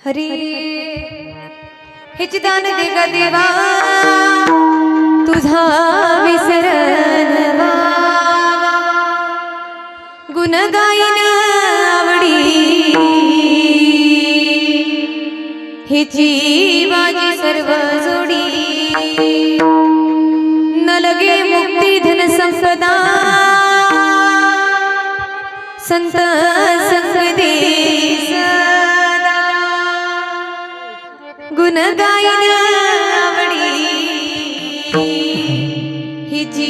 हरी हेची दान दे ग देवा तुझा विसरण गुण गायन आवडी हेची माझी सर्व जोडी न लगे मुक्ती धन संपदा संत संग दे गुण गायन आवडी हिची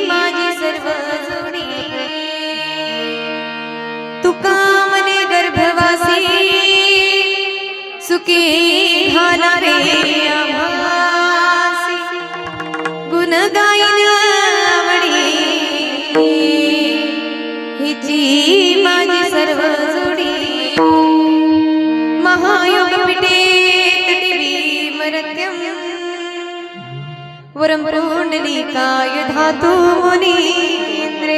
माझी सर्व जोडी तुका मने गर्भवासी सुखी घाला रे आभासी गुण गायन आवडी हिची माझी सर्व जोडी महायोग पिटे वरम पुंडलीकाय धातु मुनीन्द्रे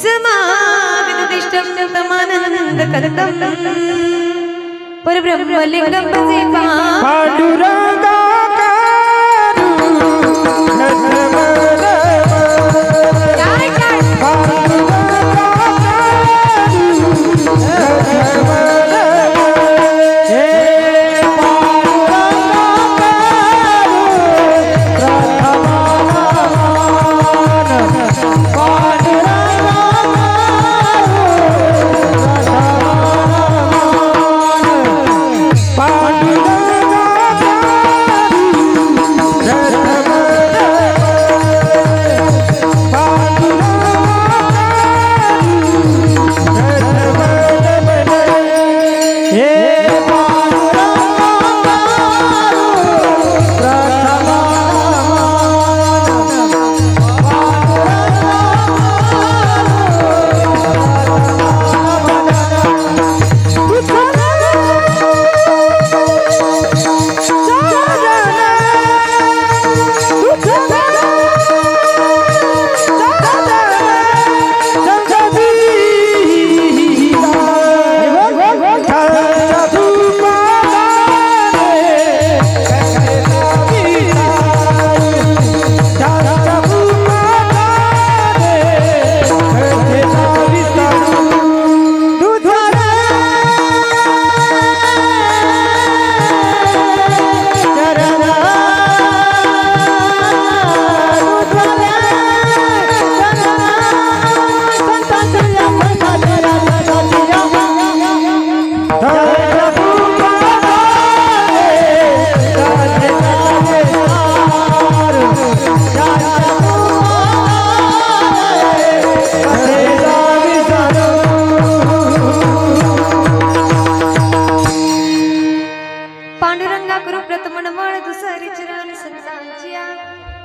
समागतदिष्टं तमानंद कदकं परब्रह्मलिंगं भजे पांडुरंगा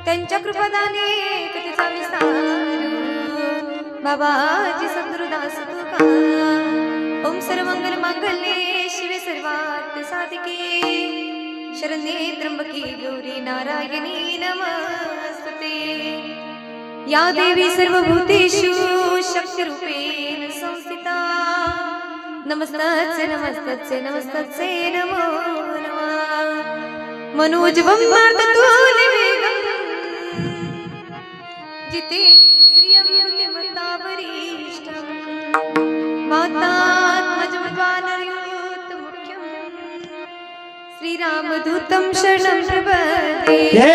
त्यांच्या कृपादाने कधीचा विस्तार बाबाजी सद्गुरुदास तुका ओम सर्वमंगल मांगल्ये शिवे सर्वार्थ साधिके शरण्ये त्र्यंबके गौरी नारायणी नमस्तुते या देवी सर्वभूतेषु शक्तिरूपेण संस्थिता नमस्तस्यै नमस्तस्यै नमस्तस्यै नमो नमः मनोजवं मार्दतुल्यवेगं जितेन्द्रियं बुद्धिमतावरिष्ठं वातात्मजं वानरयूतमुख्यं श्रीरामदूतं शरणं प्रपद्ये हे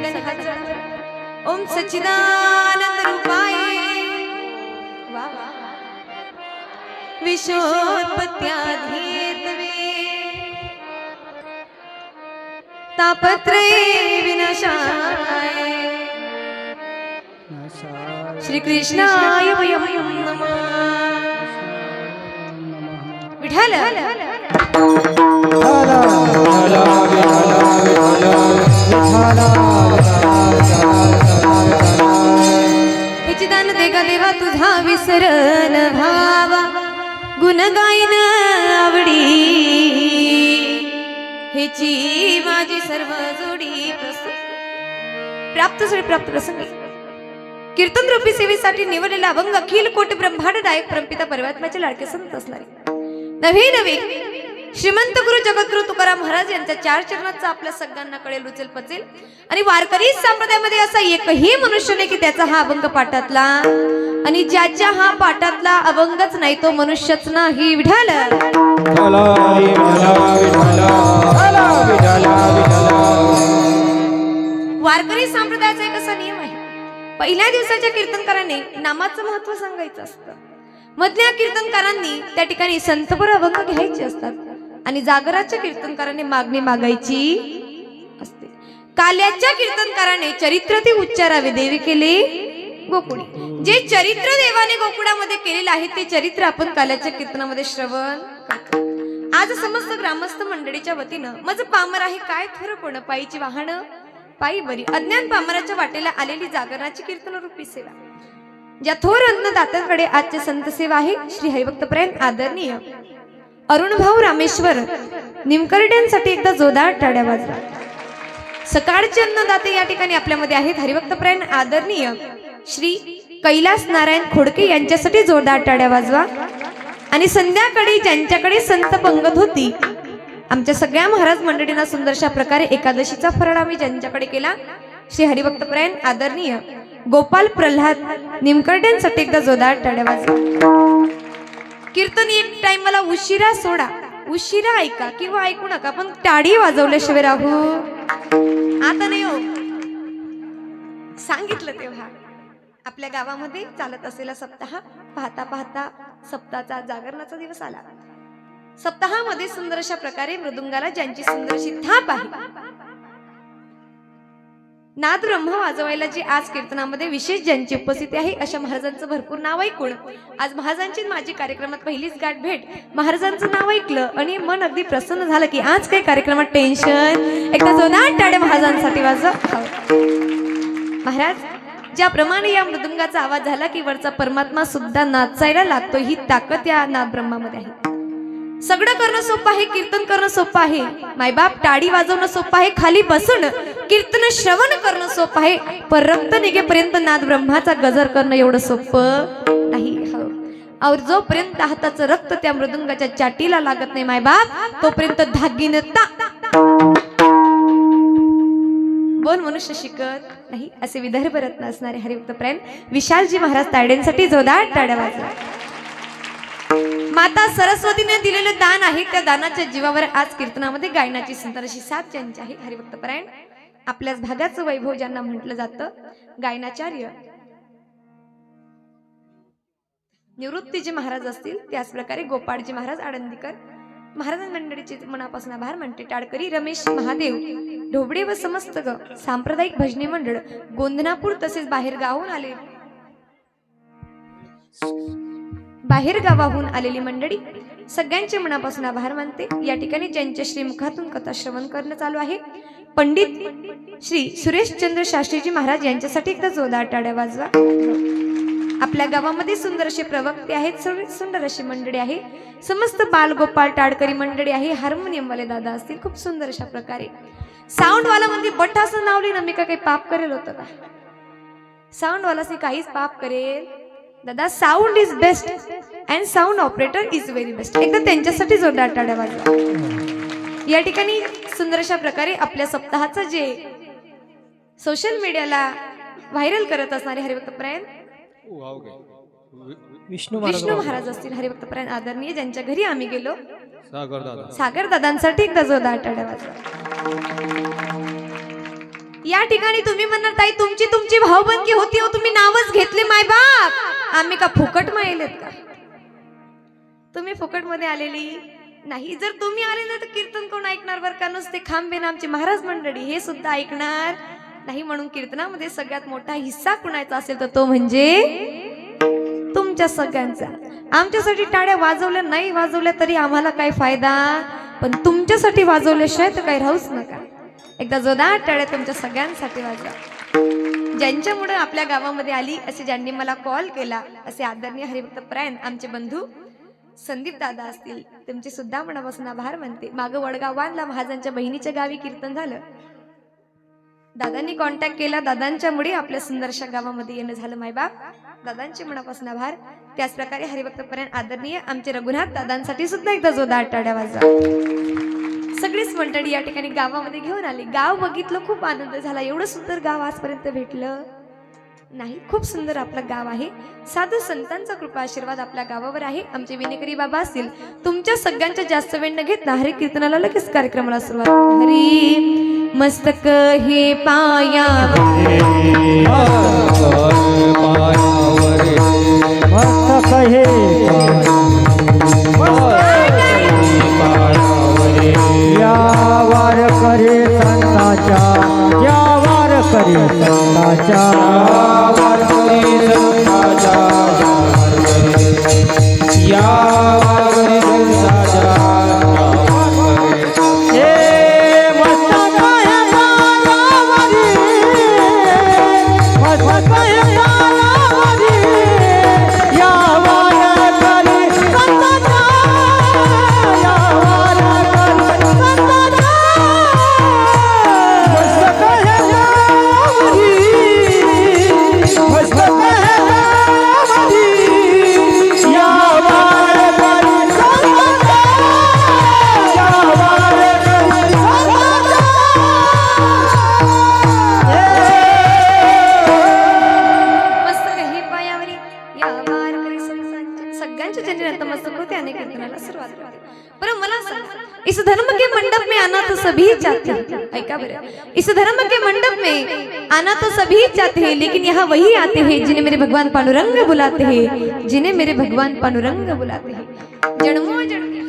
सगन हाजळ ओम सच्चिदानंद रूपाय वा विश्वोत्पत्त्याधीतवे तापत्रये विनाशाय श्री कृष्णाय वयं नमः विठ्ठल चिदान देगा देवा तुझा विसरन भावा गुण गायन आवडी हेची माझी सर्व जोडी प्राप्त प्रसंगी कीर्तन रूपी सेवेसाठी निवडलेला अभंग अखिल कोटी ब्रह्मांड नायक परमपिता परमात्म्याचे लाडके संत असणारे नवे नवे श्रीमंत गुरु जगद्गुरु तुकाराम महाराज यांच्या 4 चरणांचा आपल्या सगळ्यांना कळेल रुचेल पचेल आणि वारकरी संप्रदायामध्ये असा एकही मनुष्य नाही की त्याचा हा अभंग पाठातला आणि ज्याच्या हा पाठातला अभंगच नाही तो मनुष्यच नाही विठ्ठल वारकरी संप्रदायाचा एक असा नियम आहे पहिल्या दिवसाच्या कीर्तनकाराने नामाचं महत्व सांगायचं असतं मधल्या कीर्तनकारांनी त्या ठिकाणी संतपर अभंग घ्यायचे असतात आणि जागराच्या कीर्तनकाराने मागणी मागायची असते काल्याच्या कीर्तनकाराने चरित्राती उच्चारावे देवी केले गोकुळी जे चरित्र देवाने गोकुळामध्ये केलेलं आहे ते चरित्र आपण काल्याच्या कीर्तनामध्ये श्रवण करतो आज समस्त ग्रामस्थ मंडळीच्या वतीनं माझं पामर आहे काय थोर पण पायीची वाहनं पायी बरी अज्ञान पामराच्या वाटेला आलेली जागरणाची कीर्तन रूपी सेवा ज्या थोर अन्नदात्यांकडे आजचे संत सेवा आहे श्री हरिभक्तपरायण आदरणीय अरुण भाऊ रामेश्वर निमकर्ड्यांसाठी एकदा जोरदार टाळ्या वाजवा सकाळचे अन्नदाते या ठिकाणी आपल्यामध्ये आहेत हरिभक्तपरायण आदरणीय श्री कैलास नारायण खोडके यांच्यासाठी जोरदार टाळ्या वाजवा आणि संध्याकाळी ज्यांच्याकडे संत पंगत होती आमच्या सगळ्या महाराज मंडळींना सुंदरशा प्रकारे एकादशीचा फराळ आम्ही ज्यांच्याकडे केला श्री हरिभक्तपरायण आदरणीय गोपाल प्रल्हाद निमकर्ड्यांसाठी एकदा जोरदार टाळ्या वाजवा कीर्तन एक टाइम मला उशिरा सोडा उशिरा ऐका किंवा ऐकू नका पण टाळी वाजवल्याशिवाय राहू आता नाही हो सांगितलं तेव्हा आपल्या गावामध्ये चालत असलेला सप्ताह पाहता पाहता सप्ताहाचा जागरणाचा दिवस आला सप्ताहामध्ये सुंदर अशा प्रकारे मृदुंगाला ज्यांची सुंदरशी थाप आहे नाद ब्रह्म वाजवायला जी आज कीर्तनामध्ये विशेष ज्यांची उपस्थिती आहे अशा महाराजांचं भरपूर नाव ऐकून आज महाराजांची माझी कार्यक्रमात पहिलीच गाठ भेट महाराजांचं नाव ऐकलं आणि मन अगदी प्रसन्न झालं की आज काही कार्यक्रमात टेन्शन एकदा जोरदार टाळ्या महाराजांसाठी वाजव महाराज ज्याप्रमाणे या मृदुंगाचा आवाज झाला की वरचा परमात्मा सुद्धा नाचायला लागतो ही ताकद या नाद ब्रह्मामध्ये आहे सगळं करणं सोपं आहे कीर्तन करणं सोपं आहे मायबाप टाळी वाजवणं सोपं आहे खाली बसून कीर्तन श्रवण करणं सोपं आहे पण रक्त निघेपर्यंत नाद ब्रह्माचा गजर करणं एवढं सोपं नाही और जोपर्यंत हाताचं रक्त त्या मृदुंगाच्या चाटीला लागत नाही मायबाप तोपर्यंत धागिनता बोल मनुष्य शिकत नाही असे विदर्भ रत्न असणारे हरिभक्तपरायण विशालजी महाराज तायड्यांसाठी जोरदार टाळ्या वाजवा माता सरस्वतीने दिलेलं दान आहे त्या दानाच्या जीवावर आज कीर्तनामध्ये गायनाची सुंदर अशी साथ ज्यांची आहे हरिभक्तपरायण आपल्याच भागाचं वैभव ज्यांना म्हटलं जातं गायनाचार्य निवृत्तीजी महाराज असतील त्याच प्रकारे गोपाळजी महाराज आळंदीकर महाराज मंडळीचे मनापासून आभार मानते टाळकरी रमेश महादेव ढोबळे व समस्त सांप्रदायिक भजनी मंडळ गोंधनापूर तसेच बाहेर गावाहून आलेली मंडळी सगळ्यांचे मनापासून आभार मानते या ठिकाणी ज्यांच्या श्रीमुखातून कथा श्रवण करणं चालू आहे पंडित श्री सुरेशचंद्र शास्त्रीजी महाराज यांच्यासाठी एकदा जोरदार टाळ्या वाजवा आपल्या गावामध्ये सुंदर असे प्रवक्ते आहेत सुंदर अशी मंडळी आहे समस्त बालगोपाळ टाळकरी मंडळी आहे हार्मोनियम वाले दादा असतील खूप सुंदर अशा प्रकारे साऊंड वाला म्हणजे बट्टाचं नाव लिहिणं मी का काही पाप करेल होतं का साऊंड वाला काहीच पाप करेल दादा sound is best and sound operator is very best एकदा त्यांच्यासाठी जोरदार टाळ्या वाजवा या ठिकाणी सुंदर अशा प्रकारे आपल्या सप्ताहाचं जे सोशल मीडियाला व्हायरल करत असणारे हरिभक्तपरायण विष्णू महाराज असतील हरिभक्तपरायण आदरणीय ज्यांच्या घरी आम्ही गेलो सागर दादांसाठी एकदा जोरदार टाळ्या वाजवा या ठिकाणी तुम्ही म्हणणार ताई तुमची तुमची भावबंदकी होती हो, तुम्ही नावच घेतले माय बाप, आम्ही का फुकट मायलेत का? तुम्ही फुकट मध्ये आलेली नाही. जर तुम्ही आले ना तर कीर्तन कोण ऐकणार बरं का? नुसते खांबेन आमचे महाराज मंडळी हे सुद्धा ऐकणार नाही. म्हणून कीर्तनामध्ये सगळ्यात मोठा हिस्सा कुणाचा असेल तर तो म्हणजे तुमच्या सगळ्यांचा. आमच्यासाठी टाळ्या वाजवल्या नाही वाजवल्या तरी आम्हाला काही फायदा, पण तुमच्यासाठी वाजवल्याशिवाय तर काही राहूच नका. एकदा जोरदार टाळ्या तुमच्या सगळ्यांसाठी वाजवा. ज्यांच्यामुळे आपल्या गावामध्ये आली असे ज्यांनी मला कॉल केला असे आदरणीय हरिभक्त परायण आमचे बंधू संदीप दादा असतील, तुमचे सुद्धा मनापासून आभार मानते. मागं वडगावांला महाजांच्या बहिणीच्या गावी कीर्तन झालं, दादांनी कॉन्टॅक्ट केला, दादांच्यामुळे आपल्या सुंदरशा गावामध्ये येणं झालं. मायबाप दादांचे मनापासून आभार. त्याच प्रकारे हरिभक्त परायण आदरणीय आमचे रघुनाथ दादांसाठी सुद्धा एकदा जोरदार टाळ्या वाजवा. सगळीच मंडळी या ठिकाणी गावामध्ये घेऊन आली. गाव बघितलं, खूप आनंद झाला. एवढं सुंदर गाव आजपर्यंत भेटलं नाही. खूप सुंदर आपलं गाव आहे. साधू संतांचा कृपा आशीर्वाद आपल्या गावावर आहे. आमचे विनेकरी बाबा असतील, तुमच्या सगळ्यांच्या जास्त वेळ न घेता हरी कीर्तनाला लगेच कार्यक्रमाला सुरुवात. हरी मस्तक हे पाया मस्तक हे यावर करे संताच्या, यावर करे संताच्या, यावर करे संताच्या, यावर करे संताच्या. इस धर्म के मंडप में आना तो सभी चाहते हैं. ऐका बरं, इस धर्म के मंडप में आना तो सभी चाहते हैं, लेकिन यहाँ वही आते हैं जिन्हें मेरे भगवान पांडुरंग बुलाते हैं, जिन्हें मेरे भगवान पांडुरंग बुलाते हैं. जन्मो जन्मी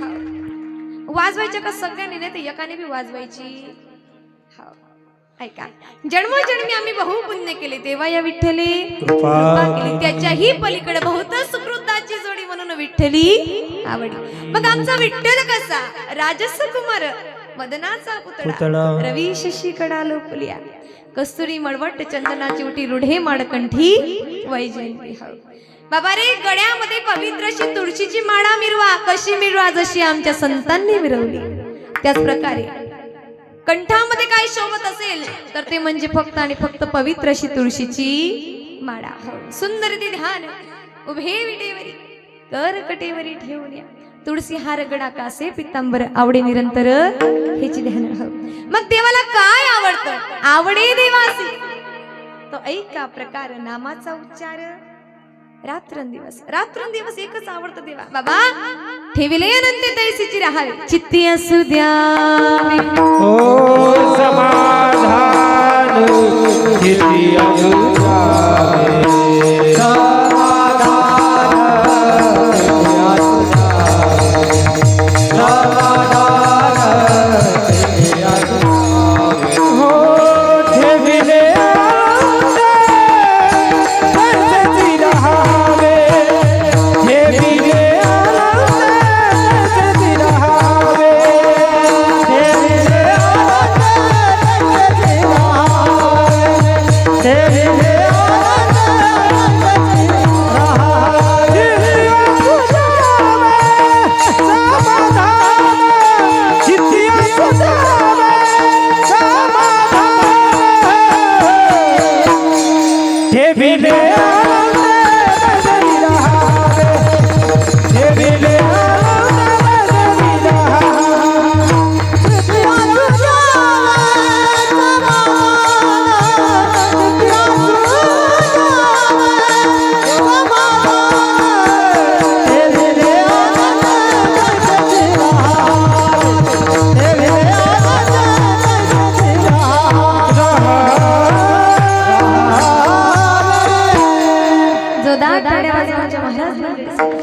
वाजवायच्या का सगळ्यांनी, नाही तर एकाने बी वाजवायची. ऐका, जन्मोजन्मी आम्ही बहु पुण्य केले, तेव्हा या विठ्ठले कृपा केली. त्याच्याही पलीकडे बहुत सुकृताची जोडी म्हणून विठ्ठली आवडी. मग आमचा विठ्ठल कसा? राजस कुमार, मदनाचा पुतळा, रवी शशी कडा लोपलिया, कस्तुरी मळवट चंदनाची उटी, रुढे माडकंठी वैजयंती. बाबा रे, गळ्यामध्ये पवित्र अशी तुळशीची माळा मिरवा. कशी मिरवा? जशी आमच्या संतांनी मिरवली त्याच प्रकारे. कंठामध्ये काय शोभत असेल तर ते म्हणजे फक्त आणि फक्त पवित्र अशी तुळशीची माळा. सुंदर ती ध्यान उभे विटेवरी कर कटेवरी ठेवून या, तुळसी हार गडा कासे पितांबर आवडे निरंतर हेची ध्यान. मग देवाला काय आवडतं? आवडे देवासी तो ऐका प्रकार नामाचा उच्चार. रात्रंदिवस एकच आवडतं देवा. बाबा ठेविले अनंत तैसीची राहावी, चित्ती असू द्यावी ओ समाधान, चित्ती असू द्यावी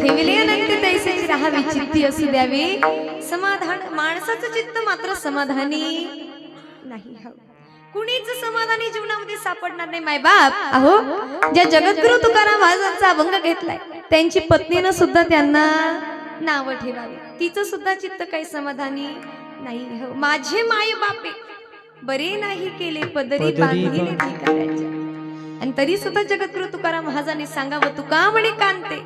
ठेविले अनंत तैसेच राहावे चित्ती असू द्यावे समाधान. माणसाचं चित्त मात्र समाधानी नाही. कुणीच समाधानी जीवनामध्ये सापडणार नाही. मायबाप अहो, ज्या जगद्गुरु तुकाराम महाराजांचा अभंग घेतलाय त्यांची पत्नीनं सुद्धा त्यांना नाव ठेवावी. तिचं सुद्धा चित्त काही समाधानी नाही. हो, माझे माय बापे बरे नाही केले पदरी बांधिले भिकाऱ्याच्या. आणि तरी सुद्धा जगद्गुरु तुकाराम महाराजांनी सांगावं तुका म्हणे कांते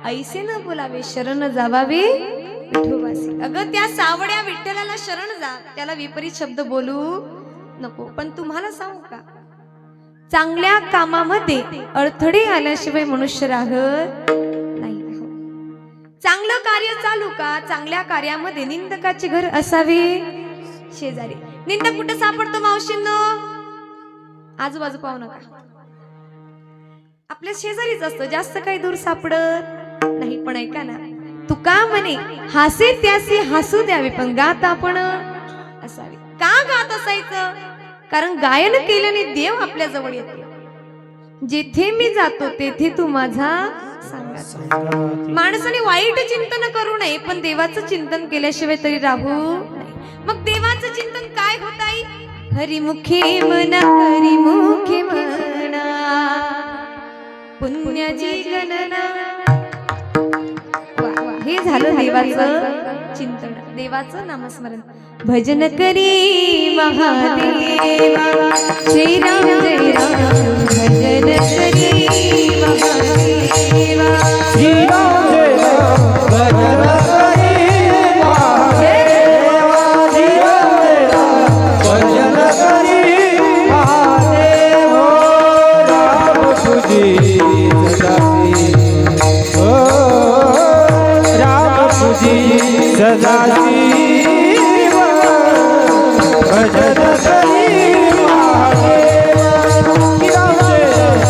ऐसे न बोलावे शरण जावावे विठोबासी. अगं त्या सावड्या विठ्ठलाला शरण जा, त्याला विपरीत शब्द बोलू नको. पण तुम्हाला सांगू का, चांगल्या कामामध्ये अडथळे आल्याशिवाय मनुष्य राहत नाही. चांगलं कार्य चालू का, चांगल्या कार्यामध्ये निंदकाचे घर असावे शेजारी. निंदक कुठे सापडतो मावशींनो? आजूबाजू पाहू नका, आपल्या शेजारीच असतो, जास्त काही दूर सापडत नाही. पण ऐका ना, तुका म्हणे हासे त्यासी हसू द्यावे पण गात आपण असावे. का गात असायचं? कारण गायन केल्याने देव आपल्या जवळ येतो. जेथे मी जातो तेथे तू माझा सांगा. माणसाने वाईट चिंतन करू नये पण देवाचं चिंतन केल्याशिवाय तरी राहू नये. मग देवाचं चिंतन काय होत आहे? हरिमुखे म्हणा हरिमुखे म्हणा पुण्याची गणना. हे झालं देवाचं चिंतन, देवाचं नामस्मरण. भजन करी महादेवा श्रीराम जय राम. भजन करी महादेवा श्रीराम जय राम. भजन करी महादेवा श्रीराम जय राम. भजन करी महादेव राम तुझी सदासी. ओ राम तुझी सदासी. भजन करी महादेवा श्रीराम जय राम.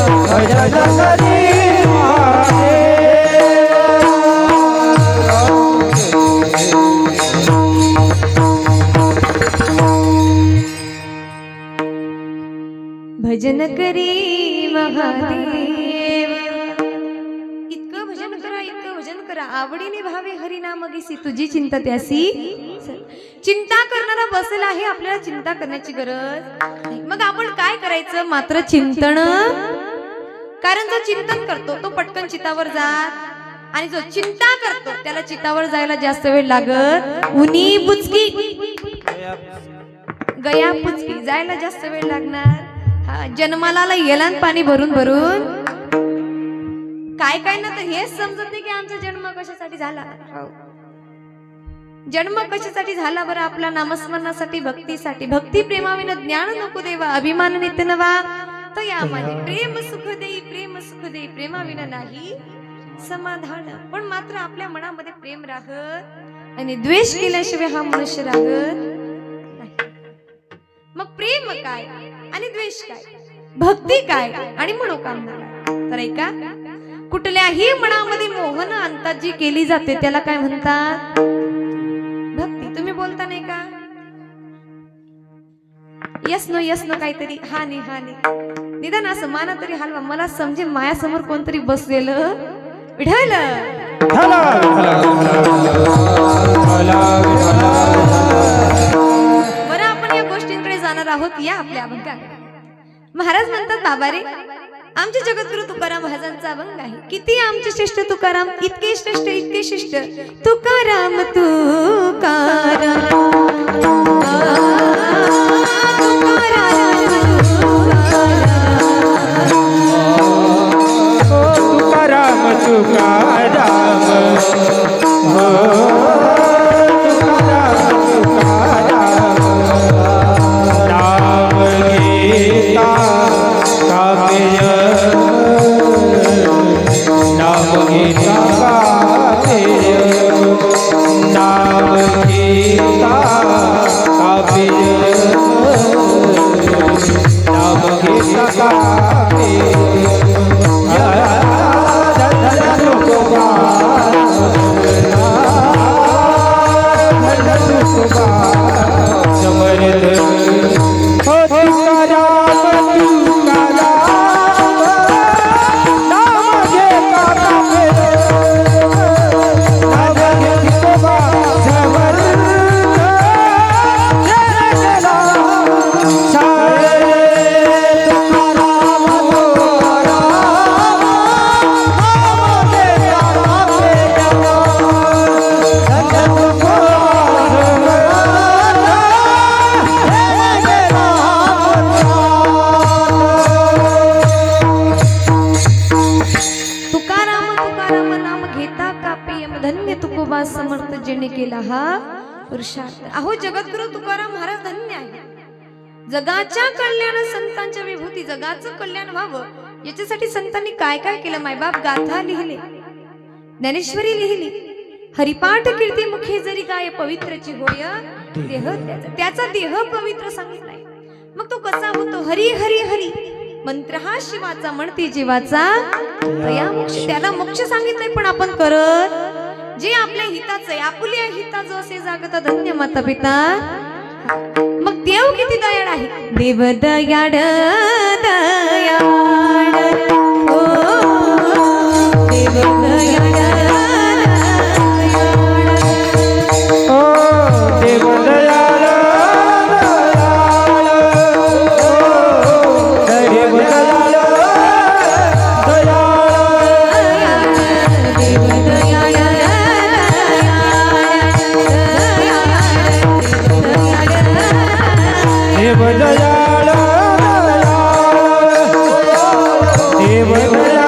भजन करी भजन करी महादेव. इतकं भजन करा, इतकं भजन करा, आवडीने भावे हरिनाम घेसी तुझी चिंता त्यासी. चिंता करणारा बसेल आहे, आपल्याला चिंता करण्याची गरज नाही. मग आपण काय करायचं? मात्र चिंतन. कारण जो चिंतन करतो तो पटकन चितावर जात आणि जो चिंता करतो त्याला चितावर जायला जास्त वेळ लागत. उनी बुचकी गया पुचकी जायला जास्त वेळ लागणार. जन्माला येलान पाणी भरून भरून काय काय ना, तर हेच समजत नाही की आमचा जन्म कशासाठी झाला. जन्म कशासाठी झाला बरं? आपला नामस्मरणासाठी, भक्तीसाठी. भक्ती प्रेमाविना ज्ञान नको देवा, अभिमान नित्य नवा तो यामध्ये. प्रेम सुख देई, प्रेम सुख देई, प्रेमाविना नाही समाधान. पण मात्र आपल्या मनामध्ये प्रेम राहत आणि द्वेष केल्याशिवाय हा मनुष्य राहत नाही. मग प्रेम काय आणि द्वेष काय, भक्ती काय आणि मनोकामना काय? तर ऐका, कुठल्याही मनामध्ये मोहन आणतात जी केली जाते त्याला काय म्हणतात? भक्ती. तुम्ही बोलता नाही का? यस नो काहीतरी हा नाही निदान असं माना तरी हलवा, मला समजेल मायासमोर कोणतरी बसलेलं विठ्ठल. बरं, आपण या गोष्टींकडे जाणार आहोत. या आपल्या अभंगाकडे. महाराज म्हणतात, बाबा रे, आमचे जगद्गुरु तुकाराम महाराजांचा अभंग आहे. किती आमचे श्रेष्ठ तुकाराम, इतके श्रेष्ठ इतके श्रेष्ठ तुकाराम तुकाराम विठोबा समर्थ जेणे केला हा पुरुषार्थ. अहो जगद्गुरु तुकाराम महाराज धन्य आहे. जगाच्या कल्याण संतांच्या विभूती, जगाचं कल्याण व्हावं याच्यासाठी संतांनी काय काय केलं. मायबाप गाथा लिहिले, ज्ञानेश्वरी लिहिली, हरिपाठ कीर्ती मुखे जरी गाय पवित्रची होय देह त्याचा देह पवित्र सांगितलाय. मग तो कसा होतो. हरी हरी हरी मंत्र हा शिवाचा म्हणते जीवाचा तया मोक्ष. त्याला मोक्ष सांगितलंय. पण आपण करत जे आपल्या हिताचं आहे, आपुल्या हिताचं असे जागत धन्य माता पिता. मग देव किती दयाळ आहे. देव दयाळ दयाळ ओ देव दयाळ देव दयाळ देव दयाळ देव दयाळ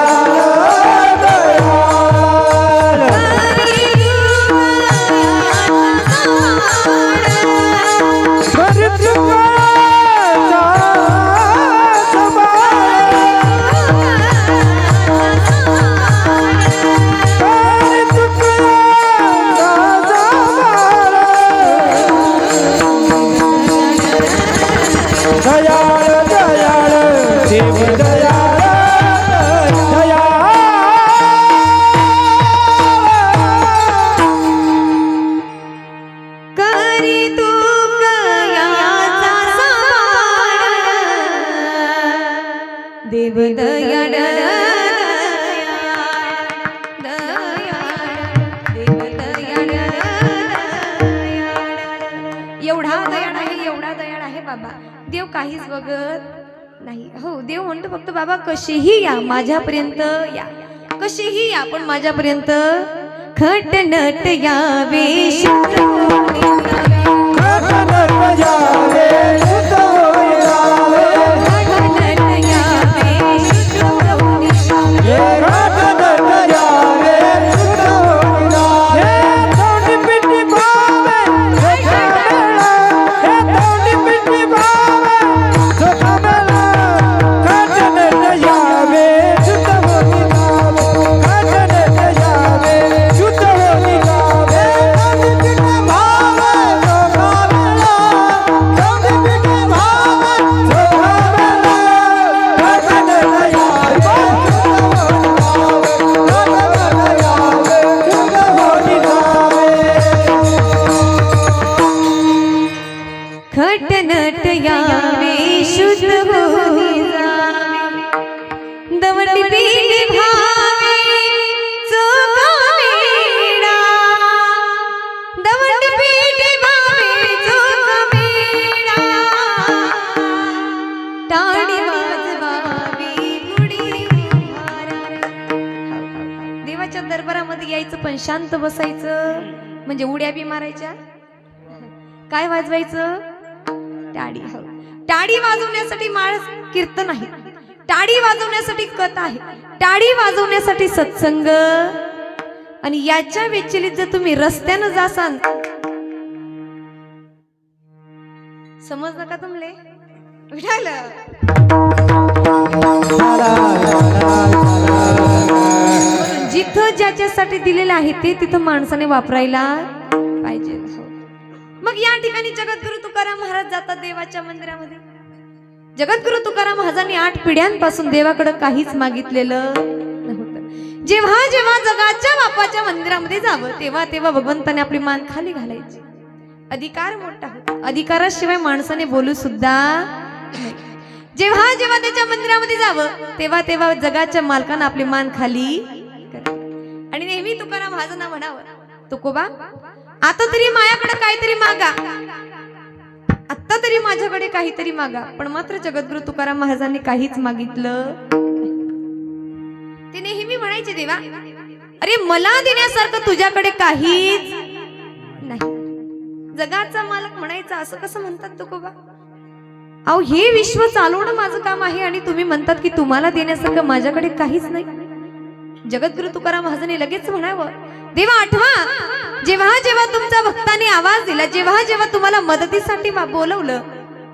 देव दयाळ देव एवढा दयाळ आहे, एवढा दयाळ आहे बाबा. देव काहीच बघत नाही. हो देव म्हणतो फक्त बाबा कशीही या माझ्यापर्यंत या, कशीही या पण माझ्यापर्यंत खटनट यावे खटनट यावे शुद्ध होई जावे दवंडी पीठी भावे चोखा मेळा दवंडी पीठी भावे चोखा मेळा टाळी वाजवावी गुढी उभारा. देवाच्या दरबारामध्ये यायचं पण शांत बसायचं. म्हणजे उड्या बी मारायच्या. काय वाजवायचं. टाळी. टाळी वाजवण्यासाठी माळ कीर्तन आहे, टाळी वाजवण्यासाठी कथा आहे, टाळी वाजवण्यासाठी सत्संग. आणि याच्या व्यतिरिक्त जर तुम्ही रस्त्यानं जासान समज नका तुमले विठाल जिथं ज्याच्यासाठी दिलेलं आहे ते तिथं माणसाने वापरायला पाहिजे. मग या ठिकाणी जगद्गुरु तुकाराम महाराज जातात देवाच्या मंदिरामध्ये. जगद्गुरु तुकाराम महाराजांनी 8 पिढ्यांपासून देवाकडे काहीच मागितलेलं नव्हतं. जेव्हा जेव्हा जगाच्या बापाच्या मंदिरामध्ये जावं तेव्हा तेव्हा भगवंताने आपली मान खाली घालायची. अधिकार मोठा होता. अधिकाराशिवाय माणसाने बोलू सुद्धा नाही. जेव्हा जेव्हा त्याच्या मंदिरामध्ये जावं तेव्हा तेव्हा जगाच्या मालकानं आपली मान खाली करावी. आणि नेहमी तुकाराम महाराजांना म्हणावं, तुकोबा आता तरी माझ्याकडे काहीतरी मागा, आता तरी माझ्याकडे काहीतरी मागा. पण मात्र जगद्गुरु तुकाराम महाराजांनी काहीच मागितलं. ते नेहमी म्हणायचे, देवा अरे मला देण्यासारखं तुझ्याकडे काहीच नाही. जगाचा मालक म्हणायचा, असं कसं म्हणतात तुकोबा. अहो हे विश्व चालवणं माझं काम आहे आणि तुम्ही म्हणतात की तुम्हाला देण्यासारखं माझ्याकडे काहीच नाही. जगद्गुरु तुकाराम महाराजांनी लगेच म्हणावं, देवा आठवा जेव्हा जेव्हा तुमच्या भक्तांनी आवाज दिला, जेव्हा जेव्हा तुम्हाला मदतीसाठी बोलवलं,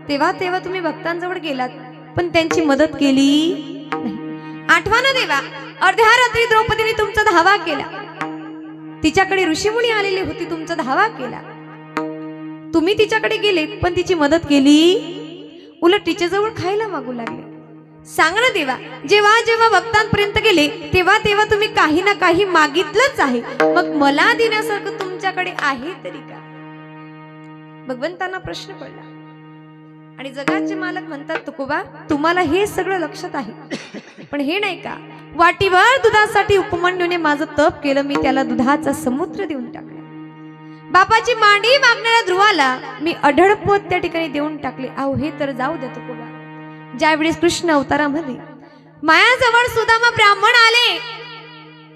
तेव्हा तेव्हा तुम्ही भक्तांजवळ गेलात, पण त्यांची मदत केली नाही. आठवण देवा, अर्ध्या रात्री द्रौपदीने तुमचा धावा केला. तिच्याकडे ऋषीमुनी आलेले होते, तुमचा धावा केला. तुम्ही तिच्याकडे गेले पण तिची मदत केली, उलट तिच्याजवळ खायला मागू लागले. सांग ना देवा, जेव्हा जेव्हा भक्तांपर्यंत गेले तेव्हा तेव्हा तुम्ही काही ना काही मागितलंच आहे, मग मला देण्यासारखं तुमच्याकडे आहे तरी का? भगवंतांना प्रश्न पडला. आणि जगाचे मालक म्हणतात, तुकोबा तुम्हाला हे सगळं लक्षात आहे, पण हे नाही का, वाटीभर दुधासाठी उपमन्यूने माझं तप केलं, मी त्याला दुधाचा समुद्र देऊन टाकला. बापाची मांडी मागणाऱ्या ध्रुवाला मी अढळपोत त्या ठिकाणी देऊन टाकले. अहो हे तर जाऊ दे तुकोबा, ज्यावेळेस कृष्ण अवतारामध्ये मायाजवळ सुदामा ब्राह्मण आले,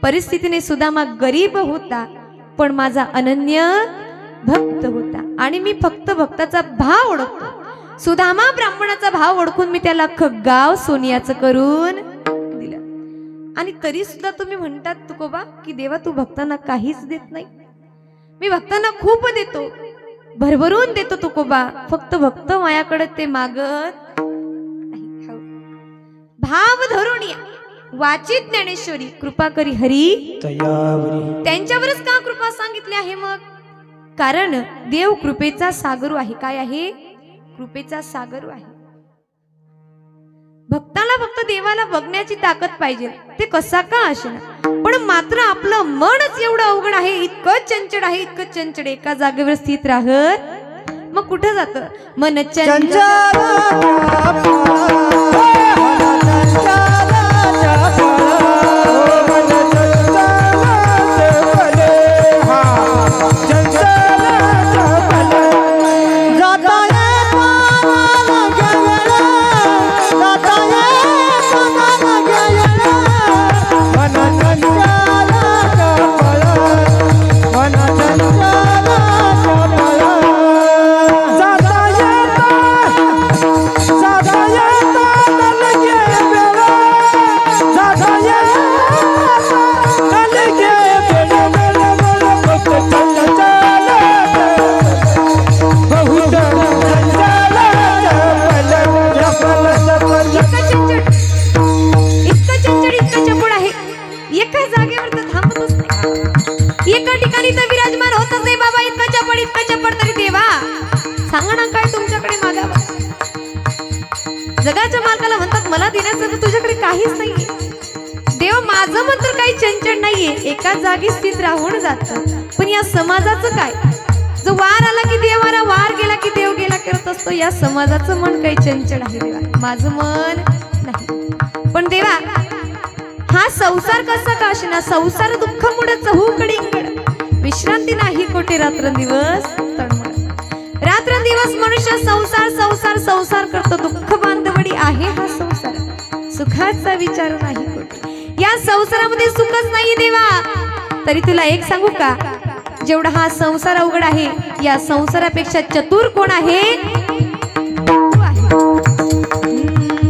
परिस्थितीने सुदामा गरीब होता, पण माझा अनन्य भक्त होता आणि मी फक्त भक्ताचा भाव ओळखतो. सुदामा ब्राह्मणाचा भाव ओळखून मी त्याला अख्खं गाव सोनियाचं करून दिलं. आणि तरी सुद्धा तुम्ही म्हणतात तुकोबा की देवा तू भक्तांना काहीच देत नाही. मी भक्तांना खूप देतो, भरभरून देतो तुकोबा, फक्त भक्त मायाकडे ते मागत नाही. भाव धरून या वाचित ज्ञानेश्वरी कृपा करी हरी तयावरी. त्यांच्यावरच का कृपा सांगितली आहे? मग कारण देव कृपेचा सागरू आहे. काय आहे? कृपेचा सागरू आहे. भक्ताला फक्त देवाला बघण्याची ताकद पाहिजे, ते कसा का असेना, पण मात्र आपलं मनच एवढं अवघड आहे, इतकं चंचल आहे, इतकं चंचल, एका जागेवर स्थित राहत मग कुठं जात मन चंचल. एका ठिकाणी तर विराजमान होतच नाही बाबा, इतका चपड तरी देवा सांगा ना काय तुमच्याकडे मागावं. जगाच्या मालकाला म्हणतात मला देण्याचं तुझ्याकडे काहीच नाहीये. देव माझं मात्र काही चंचल नाहीये, एका जागी स्थित राहून जात. पण या समाजाचं काय, जो वार आला की देवाला, वार गेला की देव गेला करत असतो, या समाजाचं मन काही चंचल आहे देवा, माझं मन नाही. पण देवा हा संसार कसा का असेना, संसार दुःखामुळे चहूकडींकड, विश्रांती नाही कोठे रात्रंदिवस तळमळ. रात्रंदिवस मनुष्य संसार संसार संसार करतो, दुःख बांधवडी आहे हा संसार, सुखाचा विचार नाही कोठे. या संसारामध्ये सुखच नाही देवा. तरी तुला एक सांगू का, जेवढा हा संसार अवघड आहे, या संसारापेक्षा चतुर कोण आहे? तू आहे.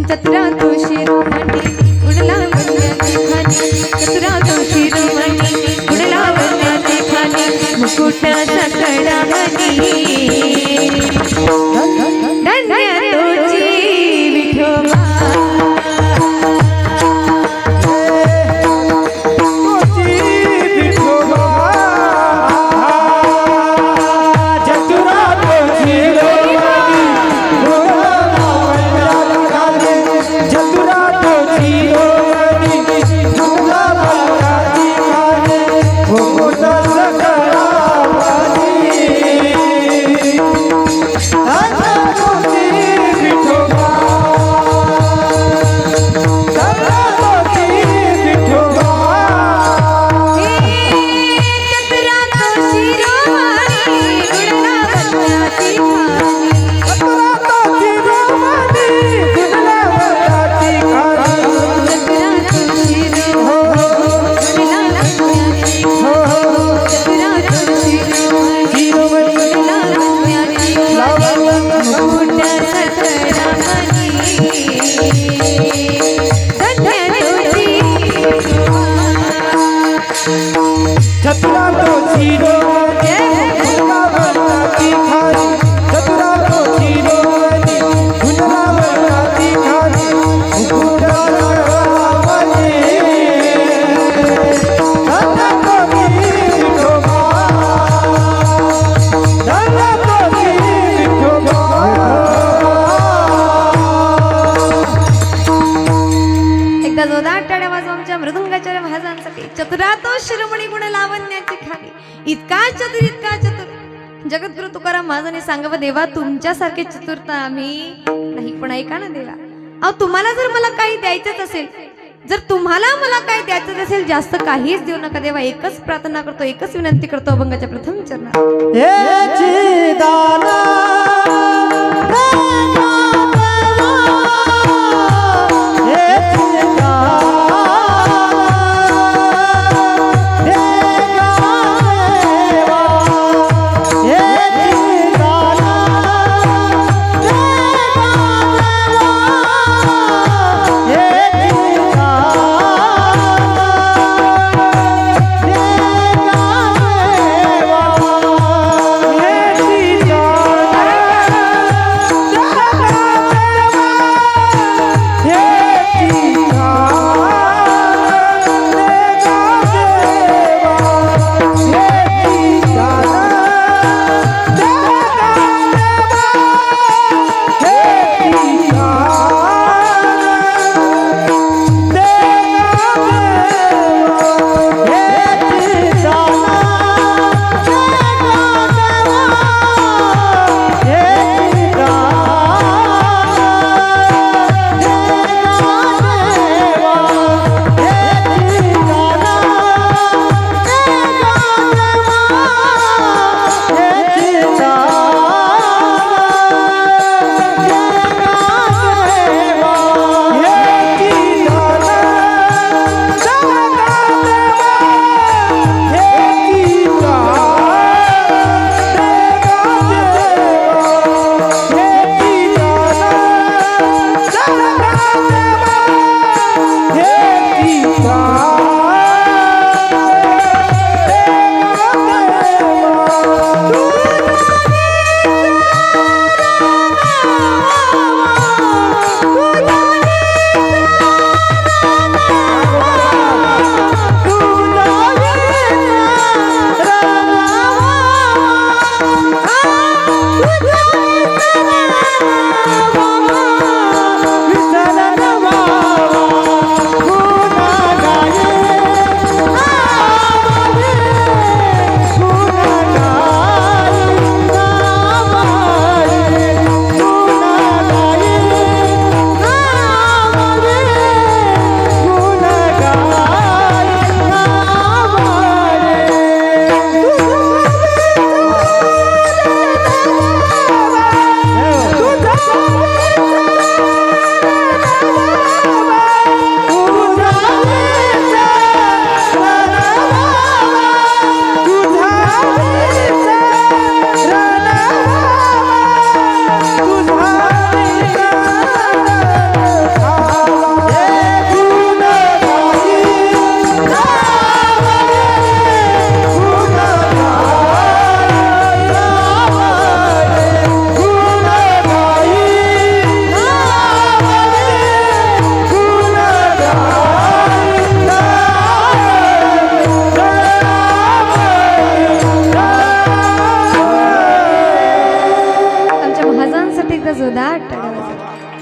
चतुरा तो शिरोमणी उडला वरण्याचे खाली, चतुरा तो शिरोमणी उडला वरण्याचे खाली, मुकुटाचा कडा घाली, धन्य तोची विठोबा. चतुरा तो एकदा जोरदार टाळ्या वाजवा आमच्या मृदुंगाचार्य महाराजांसाठी. चतुरातो शिरोमणी गुण लावण्याची खाली, इतका चतुर जगद्गुरु तुकाराम महाराजांनी सांगावं, देवा तुमच्यासारखे चतुरता आम्ही नाही. पण ऐका ना देवा, अहो तुम्हाला जर मला काही द्यायचंच असेल, जर तुम्हाला मला काही द्यायचं असेल, जास्त काहीच देऊ नका देवा. एकच प्रार्थना करतो, एकच विनंती करतो अभंगाच्या प्रथम चरणात.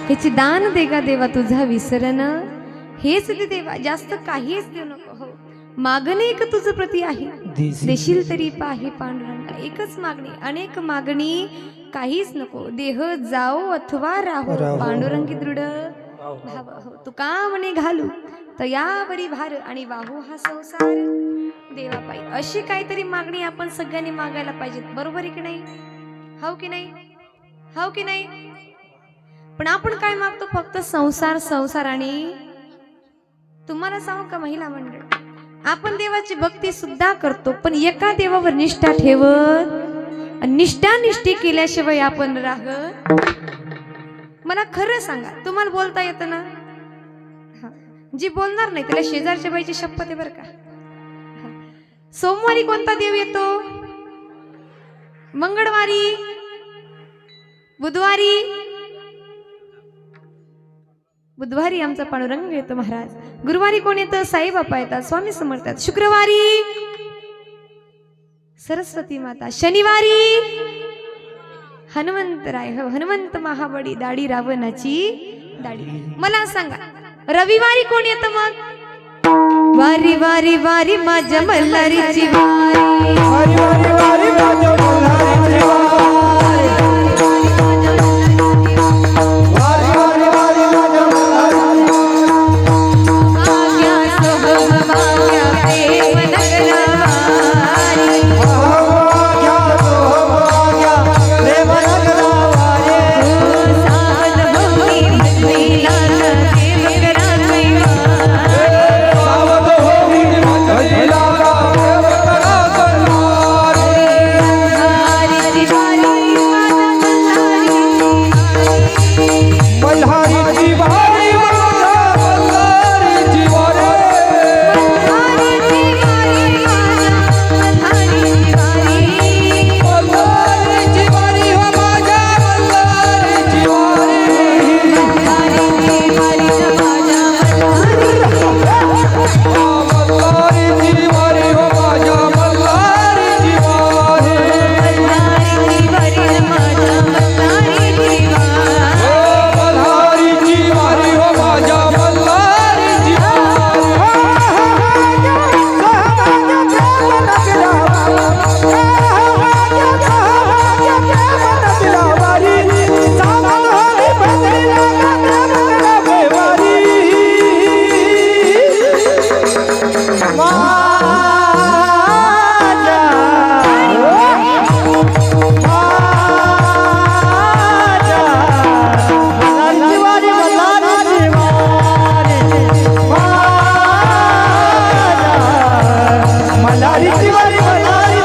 ह्याची दान दे गा देवा तुझा विसरण, हेच दे देवा जास्त काहीच देऊ नको. हो मागणे एक तुझ प्रती आहे, देशील तरी पाही पांडुरंगा. एकच मागणी, अनेक मागणी काहीच नको. देह जाओ अथवा राहो, पांडुरंगी दृढ भाव. हो तुका म्हणे घालू तयावरी भार आणि वाहू हा संसार देवा पायी. अशी काहीतरी मागणी आपण सगळ्यांनी मागायला पाहिजे, बरोबर आहे की नाही? हो की नाही? हो की नाही? पण आपण काय मागतो? फक्त संसार संसार. आणि तुम्हाला सांगू का महिला मंडळ, आपण देवाची भक्ती सुद्धा करतो, पण एका देवावर निष्ठा ठेवत, निष्ठा निष्ठी केल्याशिवाय आपण राहत. मला खरं सांगा, तुम्हाला बोलता येतं ना? जी बोलणार नाही त्याला शेजारच्या बाईची शपथ आहे बरं का. सोमवारी कोणता देव येतो? मंगळवारी, बुधवारी आमचा पांडुरंग येतो महाराज. गुरुवारी कोण येतं? साईबापा येतात, स्वामी समर्थ येतात. शुक्रवारी सरस्वती माता, शनिवारी हनुमंतराय, हनुमंत महाबडी, दाढी रावणाची दाढी. मला सांगा, रविवारी कोण येतं मग? वारी वारी वारी माझ्या मल्हारीची वारी, वारी वारी वारी माझ्या मल्हारीची वारी, वारी वारी वारी माझ्या मल्हारीची भाग्या सोहभाग्या प्रेम नगरा वारी, भाग्या सोभाग्या प्रेम नगरा वारी, सावध होई भजनीला देव करा वारी, सावध होई भजनीला देव करा वारी, मल्हारीची वारी माझ्या मल्हारीची वारी, मल्हारीची वारी माझ्या मल्हारीची वारी, मल्हारीची वारी हो माझ्या मल्हारीची वारी, मल्हारीची वारी हो माझ्या मल्हारीची वारी, मल्हारीची वारी हो माझ्या मल्हारीची मल्हारीची वारी, मल्हारीची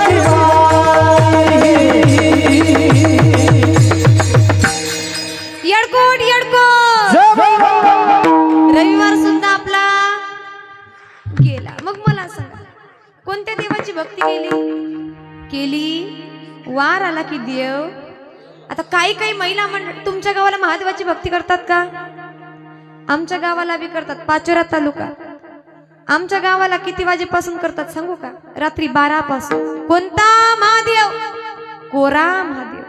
येडकोट येडकोट रविवार सुद्धा आपला गेला. मग मला सांगा, कोणत्या देवाची भक्ती केली? वार आला की देव. आता काही काही महिला मंडळ तुमच्या गावाला महादेवाची भक्ती करतात का? आमच्या गावाला बी करतात. पाचोरा तालुका आमच्या गावाला किती वाजेपासून करतात सांगू का? रात्री 12 पासून. कोणता महादेव? कोरा महादेव.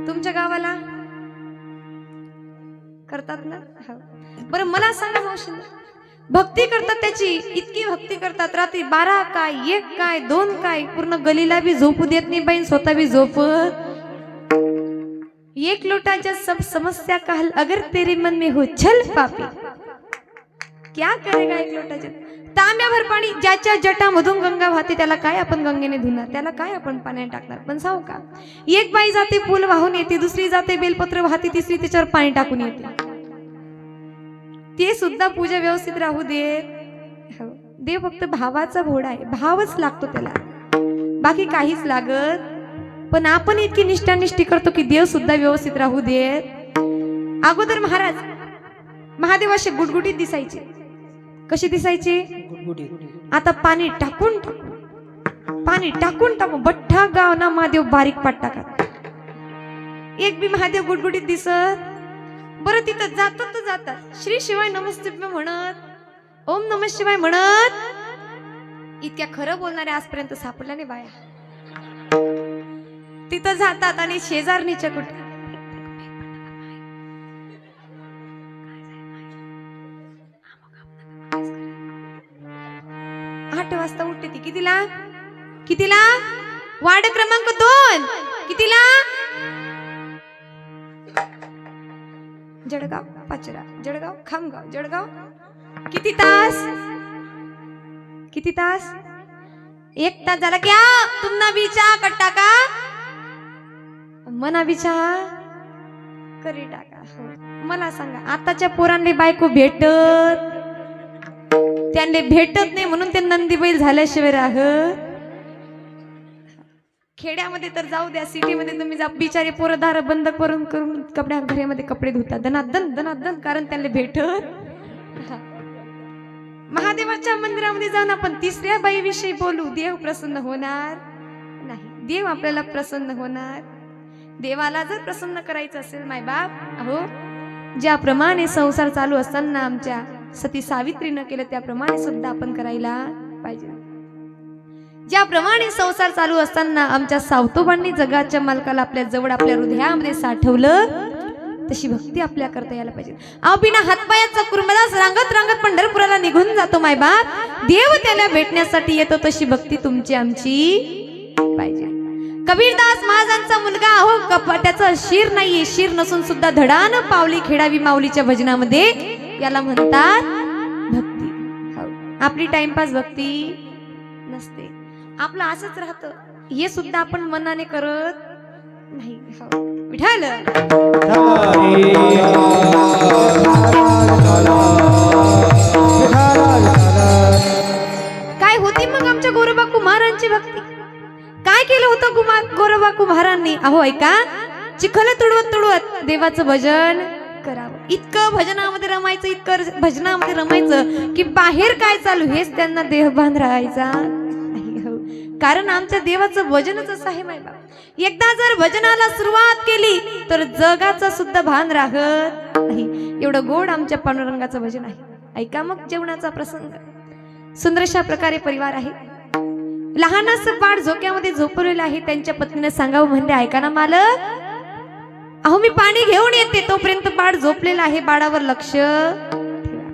तुमच्या गावाला करतात ना? हो. बरं मला सांगा मावशी, भक्ती करतात त्याची, इतकी भक्ती करतात, रात्री 12 काय, 1 काय, 2 काय, पूर्ण गलीला भी झोपू देत नाही बाई, स्वतः भी झोपत. एक लोटा जब सब समस्या का हल, अगर तेरे मन में हो छल पापी, क्या करेगा एक लोटा जल. तांब्याभर पाणी ज्याच्या जटामधून गंगा वाहते त्याला काय आपण गंगेने धुणार, त्याला काय आपण पाण्याने टाकणार. पण सांगू का, एक बाई जाते फुल वाहून येते, दुसरी जाते बेलपत्र वाहते, तिसरी त्याच्यावर पाणी टाकून येते. ते सुद्धा पूजा व्यवस्थित राहू देत. देव फक्त भावाचा घोडा आहे, भावच लागतो त्याला, बाकी काहीच लागत. पण आपण इतकी निष्ठानिष्ठी करतो की देव सुद्धा व्यवस्थित राहू देत. अगोदर महाराज महादेव असे गुटगुटीत दिसायचे. कशी दिसायची? आता पाणी टाकून टाकून बठ्ठा गाव ना महादेव बारीक पाट टाकत. एक बी महादेव गुटगुटीत दिसत. बरं तिथं जातात श्री शिवाय नमस्ते म्हणत, ओम नमः शिवाय म्हणत. इतक्या खरं बोलणाऱ्या आजपर्यंत सापडल्या नाही बाया. तिथं जातात आणि शेजारणीच्या कुठे 8 वाजता उठते ती. कितीला? वार्ड क्रमांक 2. कितीला? जळगाव पाचोरा, जळगाव खामगाव, जळगाव. किती तास? 1 तास झाला क्या तुमना विचा कट्टा का मना विचा करी टाका. मला सांगा, आताच्या पोरांनी बायको त्यांना भेटत नाही म्हणून ते नंदीबैल झाल्याशिवाय राहत. खेड्यामध्ये तर जाऊ द्या, सिटीमध्ये तुम्ही जा, बिचारे पोरं दार बंद करून घरामध्ये कपडे धुतात दनादन, कारण त्यांना भेटत. महादेवाच्या मंदिरामध्ये जाऊन आपण तिसऱ्या बाईविषयी बोलू, देव प्रसन्न होणार नाही. देव आपल्याला प्रसन्न होणार. देवाला जर प्रसन्न करायचं असेल मायबाप, अहो ज्याप्रमाणे संसार चालू असताना आमच्या सती सावित्रीनं केलं त्याप्रमाणे सुद्धा आपण करायला पाहिजे. ज्याप्रमाणे संसार चालू असताना आमच्या सावतोबांनी जगाच्या मालकाला आपल्या जवळ आपल्या हृदयामध्ये साठवलं, तशी भक्ती आपल्या करता यायला पाहिजे. अहो बिना हातपायाचा कुर्मदास रांगत रांगत पंढरपुराला निघून जातो मायबाप, देव त्याला भेटण्यासाठी येतो. तशी भक्ती तुमची आमची पाहिजे. कबीरदास महाराजांचा मुलगा अहो त्याचं शिर नाहीये, शिर नसून सुद्धा धडान पावली खेळावी माऊलीच्या भजनामध्ये, याला म्हणतात भक्ती. हो, आपली टाइमपास भक्ती नसते, आपलं असंच राहतं. हे सुद्धा आपण मनाने करत नाही. हो विठाल काय होती मग आमच्या गोरोबा कुमारांची भक्ती? काय केलं होतं गोरोबा कुमारांनी? अहो ऐका, चिखल तुडवत तुडवत देवाचं भजन करावं. इतकं भजनामध्ये रमायचं, इतकं भजनामध्ये रमायचं की बाहेर काय चालू हेच त्यांना देहभान राहायचा. कारण आमच्या देवाचं भजनच असं आहे मायबाप. एकदा जर भजनाला सुरुवात केली तर जगाचं सुद्धा भान राहत नाही. एवढं गोड आमच्या पांडुरंगाचं भजन आहे. ऐका मग जेवणाचा प्रसंग. सुंदरशा प्रकारे परिवार आहे. लहानसं बाळ झोक्यामध्ये झोपलेलं आहे. त्यांच्या पत्नीने सांगावं म्हणले, ऐका ना मालक, अहो मी पाणी घेऊन येते, तोपर्यंत बाळ झोपलेलं आहे, बाळावर लक्ष ठेवा.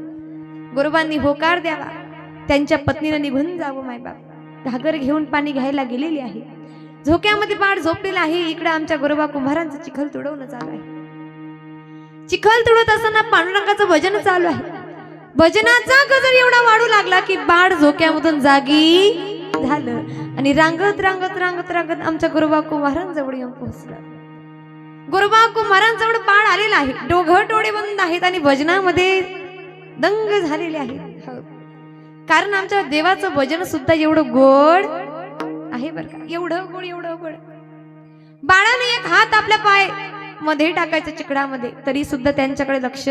गोरोबांनी होकार द्यावा. त्यांच्या पत्नीने निघून जावं. मायबाप घागर घेऊन पाणी घ्यायला गेलेली आहे. झोक्यामध्ये बाळ झोपलेला आहे. इकडे आमच्या गोरोबा कुंभारांचं चिखल तुडवणं चालू आहे. चिखल तुडवत असताना पांडुरंगाचं भजन चालू आहे. भजनाचा गजर एवढा वाढू लागला की बाळ झोक्यामधून जागी झालं आणि रांगत रांगत रांगत रांगत आमच्या गोरोबा कुंभारांजवळ येऊन पोहोचलं. गोरोबा कुंभारांजवळ बाळ आलेलं आहे. डोळे बंद आहेत आणि भजनामध्ये दंग झालेले आहेत. कारण आमच्या देवाचं भजन सुद्धा एवढं गोड आहे बरं का. एवढं गोड, एवढं गोड. बाळाने एक हात आपल्या पाय मध्ये टाकायचं चिकडामध्ये, तरी सुद्धा त्यांच्याकडे लक्ष.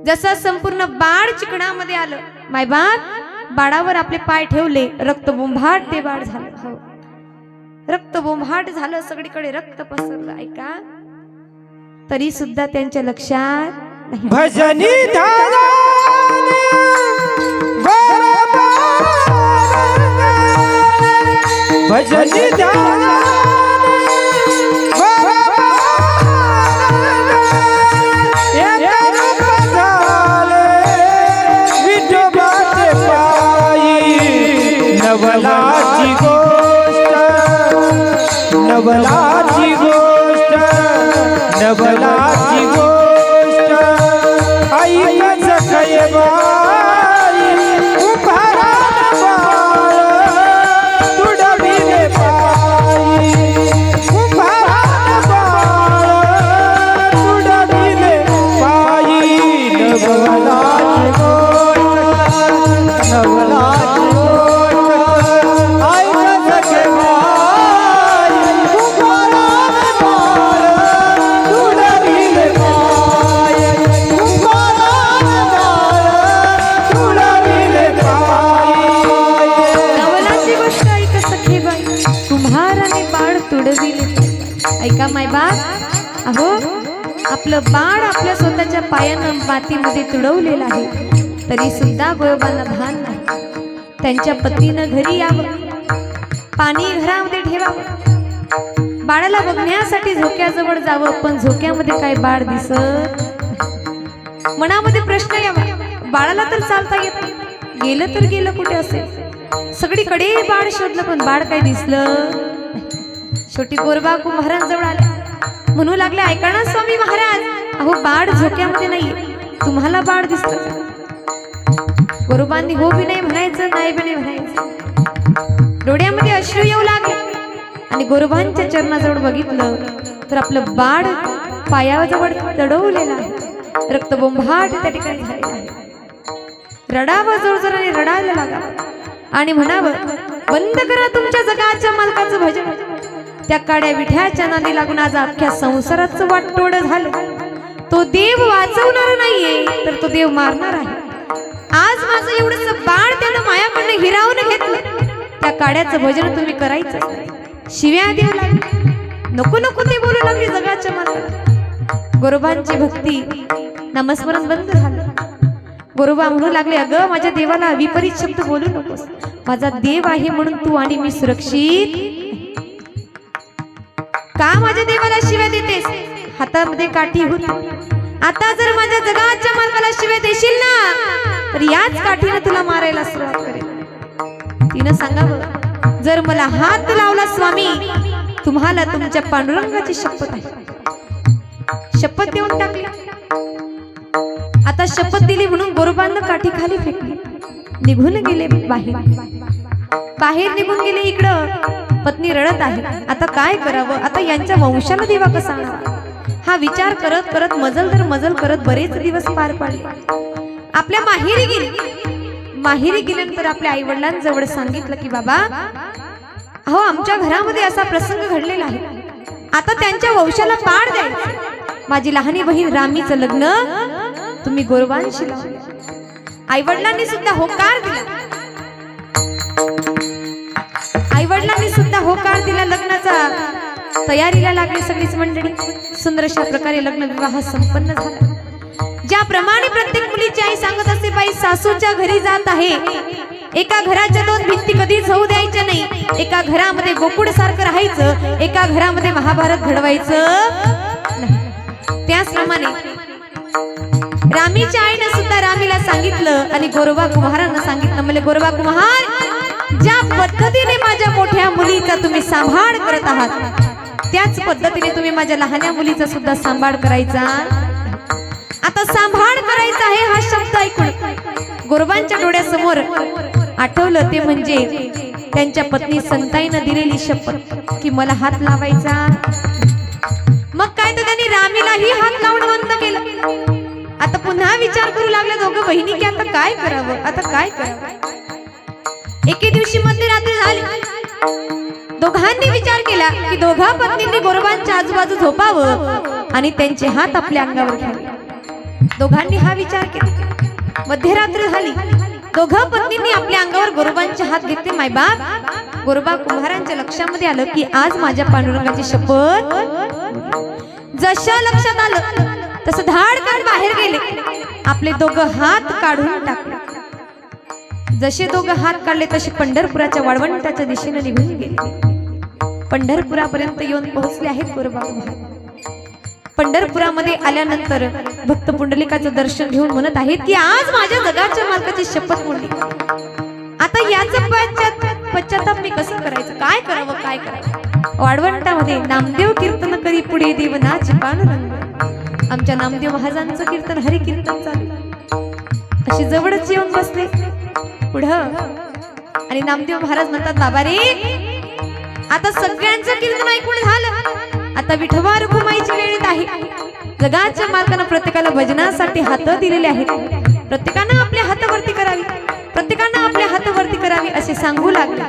जसं संपूर्ण बाळ चिकडामध्ये आलं मायबाप, बाळावर आपले पाय ठेवले, रक्तबोंबाट ते बाळ झालं. हो रक्तबोंबाट झालं, सगळीकडे रक्त पसरलं. ऐका, तरी सुद्धा त्यांच्या लक्षात नाही. भजनी भजनी नवलाची गोष्ट, नवलाची गोष्ट, नवलाची गोष्ट, आई सखय बाई उभारान बाळ तुडविले पायी, उभारान बाळ तुडविले पायी. नवलाची गोष्ट, नवलाची ऐका मायबाप, अहो आपलं बाळ आपल्या स्वतःच्या पायानं मातीमध्ये तुडवलेलं आहे, तरी सुद्धा गोरोबांना भान नाही. त्यांच्या पत्नीनं घरी यावं, पाणी घरामध्ये ठेवावं, बाळाला बघण्यासाठी झोक्याजवळ जावं, पण झोक्यामध्ये काय बाळ दिसत. मनामध्ये प्रश्न यावा, बाळाला तर चालता येत नाही, गेलं तर गेलं कुठे असेल. सगळीकडे बाळ शोधलं पण बाळ काय दिसलं. छोटी गोरोबा कुंभारांजवळ आले, म्हणू लागले, ऐका ना स्वामी महाराज, अहो बाळ झोक्यामध्ये नाहीये, तुम्हाला बाळ दिसतं. गोरोबांनी हो बी नाही म्हणायचं, नाही बी नाही म्हणायचं. डोळ्यामध्ये अश्रू येऊ लागले आणि गोरोबांच्या चरणाजवळ बघितलं तर आपलं बाळ पायाजवळ चढवलेलं आहे, रक्तबोंबाट त्या ठिकाणी झालेला आहे. रडावं जोरजोराने, रडायला लागावं आणि म्हणावं, बंद करा तुमच्या जगाच्या मालकाचं भजन. त्या काड्या विठ्याच्या नादी लागून आज अख्ख्या संसाराचं वाटोळ झालं. तो देव वाचवणार नाहीये तर तो देव मारणार आहे. आज माझं एवढंच बाळ त्यानं मायाकडनं हिरावून घेतलं, त्या काड्याचं भजन तुम्ही करायचं. शिव्या देऊ लागले, नको नको ते बोलू लागले जगाच्या मालकाला. गोरोबांची भक्ती नामस्मरण बंद झालं. गोरोबा म्हणू लागले, अगं माझ्या देवाला विपरीत शब्द बोलू नकोस, माझा देव आहे म्हणून तू आणि मी सुरक्षित. का माझ्या देवाला शिव्या देतेस? हातामध्ये काठी होती. आता जर माझ्या जगाच्या मालकाला शिवाय देशील ना तर याच काठीने तुला मारायला सुरुवात करेल. तिनं सांगावं, जर मला हात लावला स्वामी तुम्हाला तुमच्या पांडुरंगाची शपथ आहे. शपथ देऊन टाकली. आता शपथ दिली म्हणून गोरोबांना काठी खाली फेकली. निघून गेले बाहेर निघून गेले. इकडं पत्नी रडत आहे. आता काय करावं, आता यांच्या वंशाला देवा कसा आणावा हा विचार करत करत मजल करत बरेच दिवस पार पडले. आपल्या माहेरी गेल्यानंतर आपल्या आई वडिलांजवळ सांगितलं की बाबा अहो आमच्या घरामध्ये असा प्रसंग घडलेला आहे. आता त्यांच्या वंशाला पाड द्यायचं. माझी लहानी बहीण रामीचं लग्न तुम्ही गोरोबांशी लावलं. आई वडिलांनी सुद्धा होकार दिला. आई वडिलांनी सुद्धा होकार दिला. लग्नाचा तयारीला लागली सगळीच मंडळी. सुंदर अशा प्रकारे लग्न विवाह संपन्न झाला. ज्याप्रमाणे प्रत्येक मुलीची आई सांगत असते बाई सासूच्या घरी जात आहे. एका घराच्या दोन भिंती कधीच होऊ द्यायच्या नाही. एका घरामध्ये गोकुळ सारखं राहायचं, एका घरामध्ये महाभारत घडवायचं नाही. त्याचप्रमाणे रामीच्या आईने सुद्धा रामीला सांगितलं आणि गोरोबा कुम्हारांना सांगितलं, म्हणजे गोरोबा कुम्हार ज्या पद्धतीने माझ्या मोठ्या मुलीचा तुम्ही सांभाळ करत आहात त्याच पद्धतीने तुम्ही माझ्या लहान्या मुलीचा सुद्धा सांभाळ करायचा. आता सांभाळ करायचा आहे हा शब्द ऐकून गोरोबांच्या डोळ्यासमोर आठवलं ते म्हणजे त्यांच्या पत्नी संताईनं दिलेली शपथ की मला हात लावायचा. मग काय तर त्यांनी रामीलाही हात लावणं बंद केलं. आता पुन्हा विचार करू लागले दोघं बहिणी की आता काय करावं, आता काय करावं. एके दिवशी मध्यरात्री झाली. दोघांनी विचार केला की दोघा पत्नींनी गोरोबांच्या आजूबाजू झोपावं आणि त्यांचे हात आपल्या अंगावर घ्यावे. दोघांनी हा विचार केला. मध्यरात्र झाली. दोघा पत्नींनी आपल्या अंगावर गोरोबांचे हात घेतले. मायबाप गोरोबा कुम्हारांच्या लक्षामध्ये आलं की आज माझ्या पांडुरंगाची शपथ. जशा लक्षात आलं तसं धाडकन बाहेर गेले. आपले दोघं हात काढून टाकले. जसे दोघं हात काढले तसे पंढरपुराच्या वाळवंटाच्या दिशेने निघून गेले. पंढरपुरापर्यंत येऊन पोहोचले आहेत गोरोबा कुम्हार. पंढरपुरामध्ये आल्यानंतर भक्त पुंडलिकाचं दर्शन घेऊन म्हणत आहेत की आज माझ्या जगाच्या मालकाची शपथ मोडली. आता याचं पश्चाताप मी कसं करायचं, काय करावं, काय करावं. वाळवंटामध्ये नामदेव कीर्तन करी पुढे देवनाची पांडुरंग. आमच्या नामदेव महाराजांचं कीर्तन हरी कीर्तन चालू. अशी जवळच येऊन बसले पुढं आणि नामदेव महाराज म्हणतात बाबा रे आता सगळ्यांचं कीर्तन ऐकून झालं. आता विठोबा रखुमाईची वेळ येत आहे. जगाच्या मालकानं प्रत्येकाला भजनासाठी हात दिलेले आहेत. प्रत्येकानं आपल्या हात वरती करावी, प्रत्येकानं आपल्या हात वरती करावी असे सांगू लागले.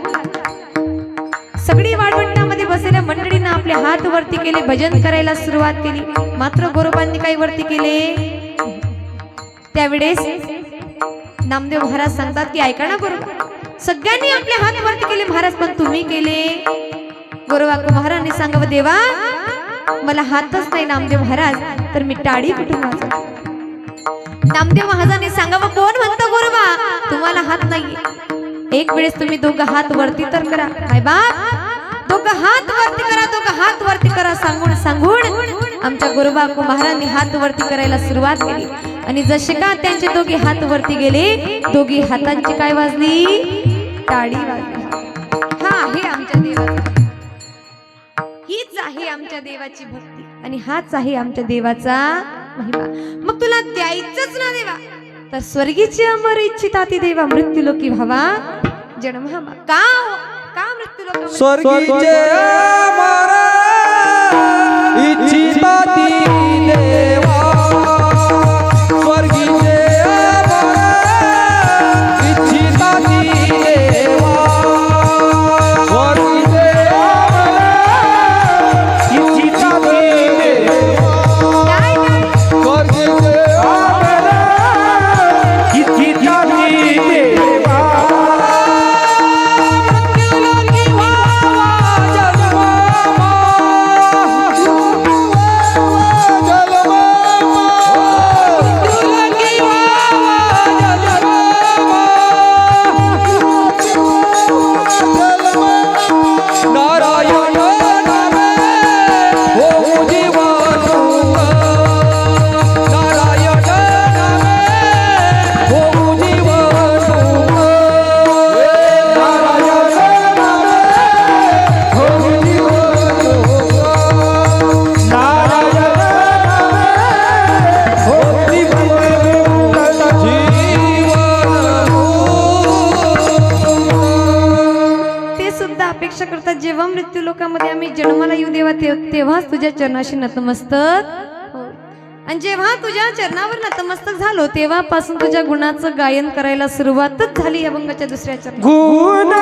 सगळी वाळवंटामध्ये बसलेल्या मंडळींना आपले हात वरती केले, भजन करायला सुरुवात केली. मात्र गोरोबांनी काही वरती केले. त्यावेळेस नामदेव महाराज सांगतात की ऐका ना गोरोबा, सगळ्यांनी आपले हात वरती केले महाराज पण तुम्ही केले. गोरोबा कुम्हारांनी सांगावं देवा मला हातच नाही नामदेव महाराज तर मी टाळी कुठून वाजवू. नामदेव महाराजांनी सांगावं कोण म्हणतं गोरोबा तुम्हाला हात नाहीये. एक वेळेस तुम्ही दोघं हात वरती तर करा. काय बाप दोघं हात वरती करा, दोघं हात वरती करा सांगून सांगून आमच्या गोरोबा कुम्हारांनी हात वरती करायला सुरुवात केली. आणि जसे का त्यांचे दोघे हात वरती गेले दोघी हातांची काय वाजली, टाळी वाजली. हा आहे आमच्या देवाचा, हीच आहे आमच्या देवाची भक्ती आणि हाच आहे आमच्या देवाचा महिमा. मग तुला द्यायचंच ना देवा तर स्वर्गीची अमर इच्छिता ती देवा मृत्यूलोकी भावा जन्म का का मृत्यूलोक स्वर्गीचे अमर इच्छिता ती देवा स्वर्गीचे अमर इच्छिता ती देवा स्वर्गीचे अमर इच्छिता ती देवा स्वर्गीचे अमर इच्छिता ती देवा मृत्यूलोकी भावा जन्म करता जेव्हा मृत्यू लोकामध्ये आम्ही जन्माला येऊ देवा तेव्हाच तुझ्या चरणाशी नतमस्तक हो. आणि जेव्हा तुझ्या चरणावर नतमस्तक झालो तेव्हापासून तुझ्या गुणाचं गायन करायला सुरुवातच झाली अभंगाच्या दुसऱ्या चरणात. गुण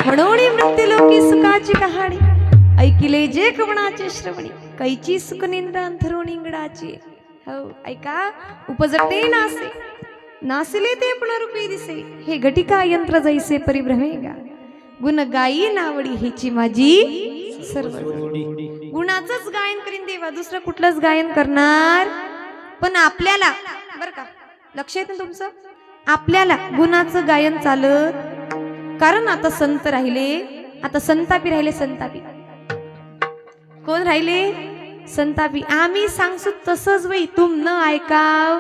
म्हणून मृत्यू लोकी सुखाची कहाणी ऐकिले जे कवणाचे श्रवणी कैची सुख निंदा अंथरुण इंगडाची. हो ऐका उपजते नासे नासिले ते पुनरुपी दिसे हे घटिका यंत्र जैसे परिभ्रमेगा गुण गायी नावडी हेची माझी सर्व. गुणाचंच गायन करीन देवा दुसरं कुठलंच गायन करणार पण आपल्याला बर का लक्ष येत ना तुमचं आपल्याला गुणाचं गायन चालत कारण आता संत राहिले आता संतापी राहिले संतापी कोण राहिले संतापी आम्ही सांगसू तसंच बाई तुम न ऐकाव.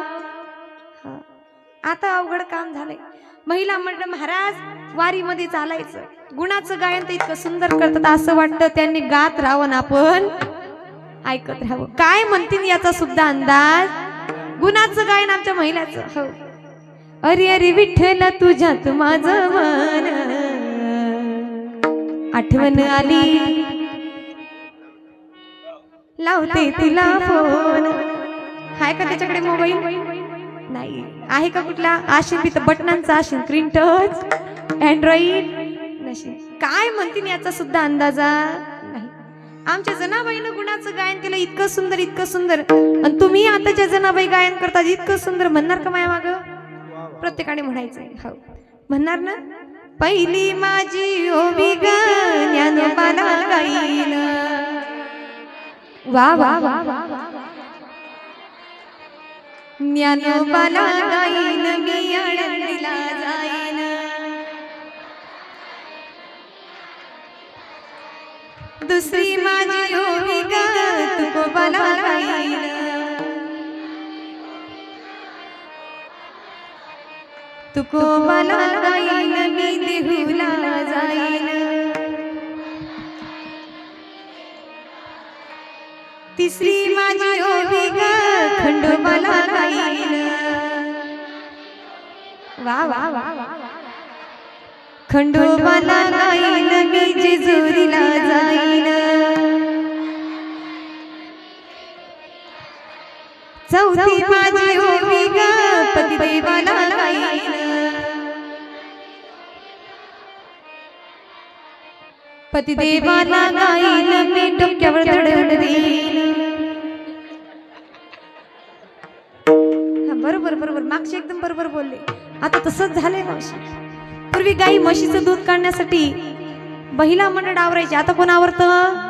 आता अवघड काम झालंय महिला मंडळ महाराज वारीमध्ये चालायचं गुणाचं गायन तर इतकं सुंदर करतात असं वाटतं त्यांनी गात राहावं ना आपण ऐकत राहावं काय म्हणतील याचा सुद्धा अंदाज गुणाचं गायन आमच्या महिलाचं. हो अरे अरे विठ्ठल तुझ्यात माझं मन आठवण आली लावते तिला फोन. हाय का त्याच्याकडे मोबाईल नाही आहे का कुठला आशीन तिथं बटनांचा आशीन स्क्रीन टच अँड्रॉइड नशीन काय म्हणतील याचा सुद्धा अंदाजा नाही. आमच्या जनाबाईनं गुणाचं गायन केलं इतकं सुंदर आणि तुम्ही आताच्या जनाबाई गायन करतात इतकं सुंदर म्हणणार का माया माग प्रत्येकाने म्हणायचंय. हो म्हणणार ना पहिली माझी ओवी ग ज्ञानोबाला गाईन वा वा वा ज्ञानोबाला गाईन मी आळंदीला जाईन. दुसरी माझी ओवी ग तुकोबाला गाईन तुकोबाला गाईन मी देहूला जाईन तिसरी माझी ओवी ग खंडोबाला गाईन वा वा वा खंडोबाला गाईन मी जेजुरीला जाईन चौथी माझी ओवी ग पतिदेवाला गाईन पतिदेवाला गाईन मी डोक्यावर दडवून देईन बरोबर बरोबर मागचे एकदम बरोबर बोलले आता तसंच झालंय मावशी पूर्वी गाई म्हशीचं दूध काढण्यासाठी बहिला मंडळ आवरायचे आता कोण आवरतं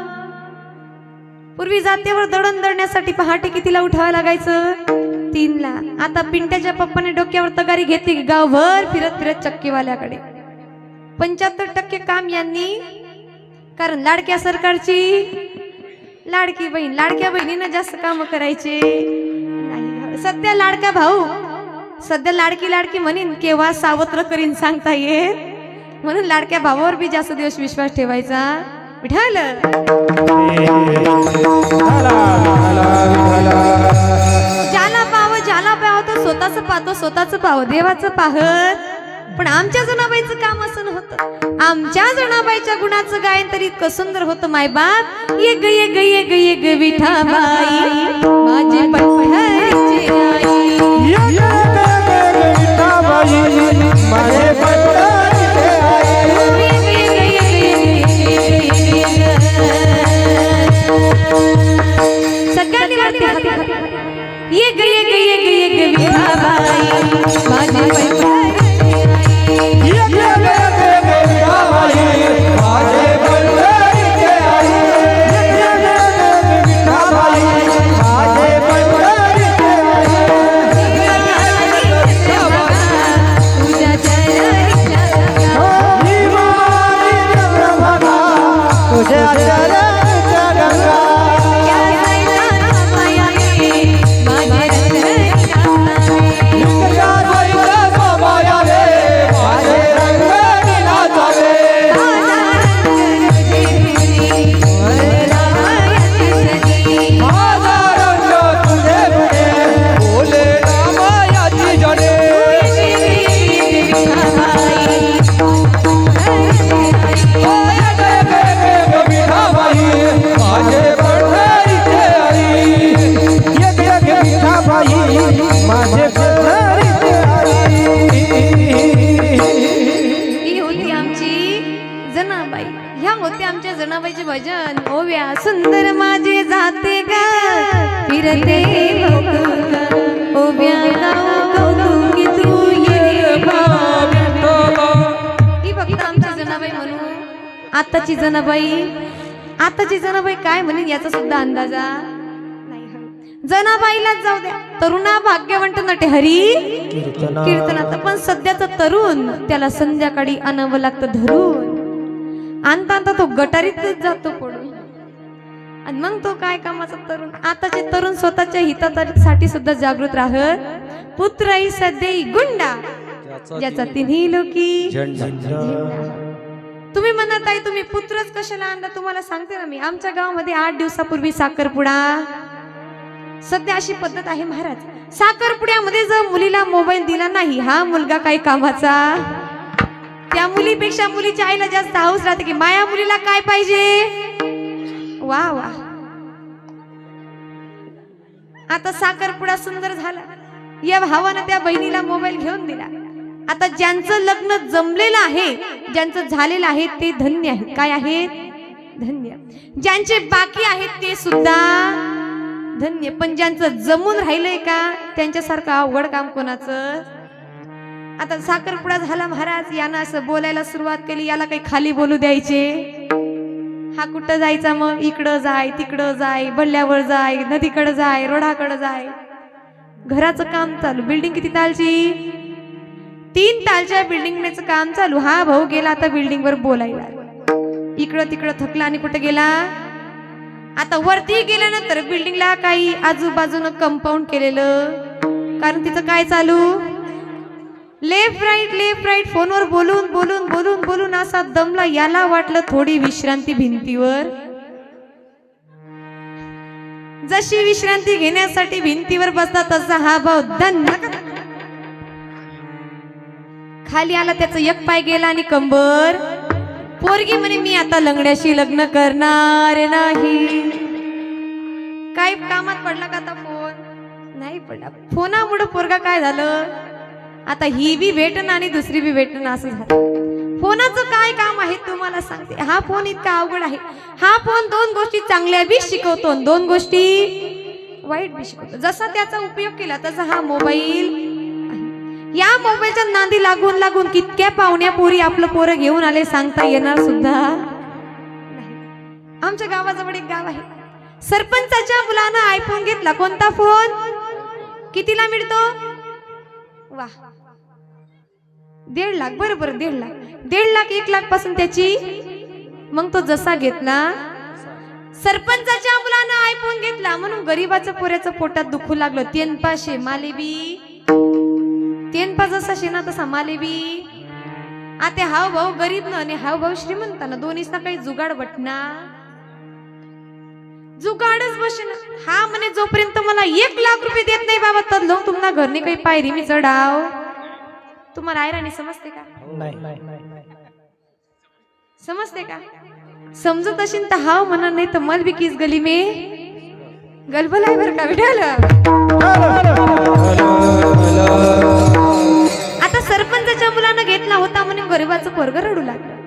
पूर्वी जात्यावर दळण दळण्यासाठी पहाटे कितीला उठावं लागायचं 3ला आता पिंट्याच्या पप्पाने डोक्यावर तगारी घेतली की गावभर फिरत फिरत चक्कीवाल्याकडे 75% काम यांनी कारण लाडक्या सरकारची लाडकी बहीण लाडक्या बहिणीनं जास्त काम करायचे नाही सध्या लाडका भाऊ सध्या लाडकी लाडकी म्हणीन केव्हा सावत्र करीन सांगता येत म्हणून लाडक्या भावावर बी जास्त दिवस विश्वास ठेवायचा विठाल ज्याला पाव तो स्वतःच पाहतो स्वतःच पाव देवाचं पाहत पण आमच्या जनाबाईचं काम असं नव्हतं आमच्या जनाबाईच्या गुणाचं गायन तरी इतकं सुंदर होतं मायबाप ये ग ये ग ये ग ये ग विठाबाई माझे पंढरीचे आई ये ग विठाबाई माझे पंढरीचे आई सगळ्यांनी वरती हात ये ग ये ग ये ग ये ग विठाबाई माझे पंढरीचे ये ग विठाबाई माझे पंढरीचे आई ये ग विठाबाई माझे पंढरीचे तुझ्या चरणाच्या ही माझी चंद्रभागा तुझ्या चरणाच्या गंगा जनाबाईचे भजन ओव्या सुंदर माझे जाते गा फिरते ओव्या कौतुकी तू ये ही फक्त आमची जनाबाई म्हणून आताची जनाबाई काय म्हणेन याचा सुद्धा अंदाजा नाही जनाबाईलाच जाऊ द्या तरुणा भाग्यवंत नटे हरी कीर्तनात पण सध्याचा तरुण त्याला संध्याकाळी आणावं लागतं धरून आणता तो गटारीतच जातो पडून आणि मग तो काय कामाचा तरुण आताचे तरुण स्वतःच्या हितासाठी सुद्धा जागृत राहत पुत्रई सदैई गुंडा ज्याचा तिन्ही लोकी तुम्ही म्हणत आहे तुम्ही पुत्रच कशाला आणला तुम्हाला सांगते ना मी आमच्या गावामध्ये 8 दिवसापूर्वी साखरपुडा सध्या अशी पद्धत आहे महाराज साखरपुड्यामध्ये जर मुलीला मोबाईल दिला नाही हा मुलगा काही कामाचा त्या मुलीपेक्षा मुलीच्या आईला जास्त हाऊस राहते की माया मुलीला काय पाहिजे वा वा आता साखरपुडा सुंदर झाला या भावानं त्या बहिणीला मोबाईल घेऊन दिला आता ज्यांचं लग्न जमलेलं आहे ज्यांचं झालेलं आहे ते धन्य आहेत काय आहेत धन्य ज्यांचे बाकी आहेत ते सुद्धा धन्य पण ज्यांचं जमून राहिलंय का त्यांच्यासारखं अवघड काम कोणाचं आता साखरपुडा झाला महाराज यानं असं बोलायला सुरुवात केली याला काही खाली बोलू द्यायचे हा कुठं जायचा मग इकडं जाय तिकडं जाय बल्ल्यावर जाय नदीकडे जाय रोडाकडे जाय घराचं काम चालू बिल्डिंग किती तालची 3 तालच्या बिल्डिंगचं काम चालू हा भाऊ गेला आता बिल्डिंग वर बोलायला इकडं तिकडं थकला आणि कुठे गेला आता वरती गेल्यानंतर बिल्डिंगला काही आजूबाजूनं कंपाऊंड केलेलं कारण तिचं काय चालू लेफ्ट राईट फोनवर बोलून बोलून बोलून बोलून असा दमला. याला वाटलं थोडी विश्रांती भिंतीवर. जशी विश्रांती घेण्यासाठी भिंतीवर बसला तसा हा भाऊ खाली आला. त्याचं एक पाय गेला आणि कंबर. पोरगी म्हणे मी आता लंगड्याशी लग्न करणार नाही. काय कामात पडला का आता फोन? नाही पडला. फोनामुळे पोरगा काय झालं, आता ही बी भेटन आणि दुसरी बी भेटन असं झालं. फोनाचं काय काम आहे तुम्हाला सांगते. हा फोन इतका अवघड आहे. हा फोन दोन गोष्टी चांगल्या बी शिकवतो, दोन गोष्टी वाईट बी शिकवतो. जसा त्याचा उपयोग केला तसा हा मोबाईल आहे. या मोबाईलच्या नांदी लागून लागून कितक्या पाहुण्या पोरी आपलं पोरं घेऊन आले सांगता येणार सुद्धा नाही. आमच्या गावाजवळ एक गाव आहे. सरपंचाच्या मुलानं आयफोन घेतला. कोणता फोन? कितीला मिळतो? वा 1.5 लाख. बरोबर 1.5 लाख. 1.5 लाख 1 लाख पासून त्याची. मग तो जसा घेतला, सरपंचाच्या मुलानं आयफोन घेतला म्हणून गरीबाचं पोऱ्याचं पोटात दुखू लागलं. 300 मालेबी. 300 जसा शेना तसा मालेबी. आता हाव भाऊ गरीब न आणि हाव भाऊ श्रीमंत ना, दोन्हीच ना काही जुगाड बटना. जुगाडच बसेना. हा म्हणे जोपर्यंत मला 1 लाख रुपये देत नाही बाबा तर लोक तुम्हाला घरने काही पायरी मी चढाव. तुम्हाला आयराणी समजते का? समजते का? समजत असेल तर हाव म्हणा, नाही तर मल बी किस गली मे गलबलाय बर का विठाल. आता सरपंचाच्या मुलानं घेतला होता म्हणून गरीबाचं पोरग रडू लागलं.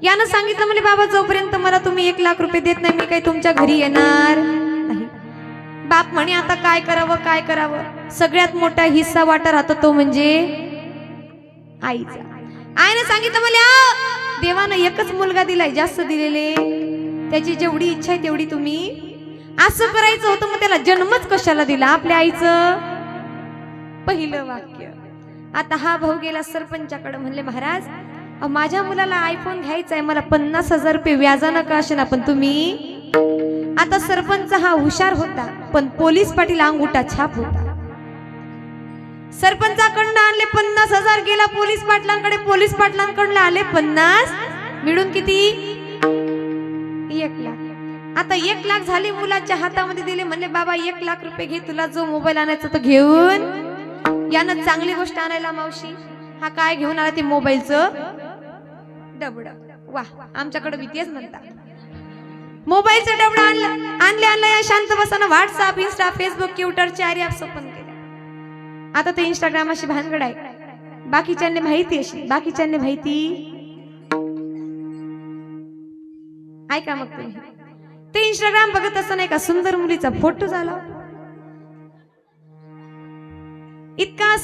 यानं सांगितलं म्हणे बाबा जोपर्यंत मला तुम्ही 1 लाख रुपये देत नाही मी काही तुमच्या घरी येणार नाही. बाप म्हणे आता काय करावं काय करावं. सगळ्यात मोठा हिस्सा वाटा राहतो तो म्हणजे आईचा. आईनं सांगितलं मला देवानं एकच मुलगा दिलाय, जास्त दिलेले. त्याची जेवढी इच्छा आहे तेवढी तुम्ही. असं करायचं होतं मग त्याला जन्मच कशाला दिला? आपल्या आईचं पहिलं वाक्य. आता हा भाऊ गेला सरपंचाकडे. म्हणले महाराज माझ्या मुलाला आयफोन घ्यायचा आहे, मला 50,000 रुपये व्याजानं का असेना पण तुम्ही. आता सरपंच हा हुशार होता पण पोलीस पाटील अंगुठा छाप होता. सरपंचाकडनं आणले 50,000 गेला पोलीस पाटलांकडे. पोलीस पाटलांकडनं आले 50 मिळून किती? 1 लाख. आता 1 लाख झाले मुलाच्या हातामध्ये दिले. म्हणले बाबा 1 लाख रुपये घे, तुला जो मोबाईल आणायचा तो घेऊन. यानं चांगली गोष्ट आणायला मावशी. हा काय घेऊन आला? ते मोबाईलचं डबड. वा आमच्याकडे भीतीच म्हणतात. मोबाईलचं डबड आणलं या शांत बसानं. WhatsApp Insta Facebook Twitter 4 apps open केले. आता ते इंस्टाग्राम अशी भानगड आहे. बाकीच्यांना माहिती अशी, बाकीच्यांना माहिती ऐका. मग ते इंस्टाग्राम बघत असताना एका सुंदर मुलीचा फोटो झाला. इतका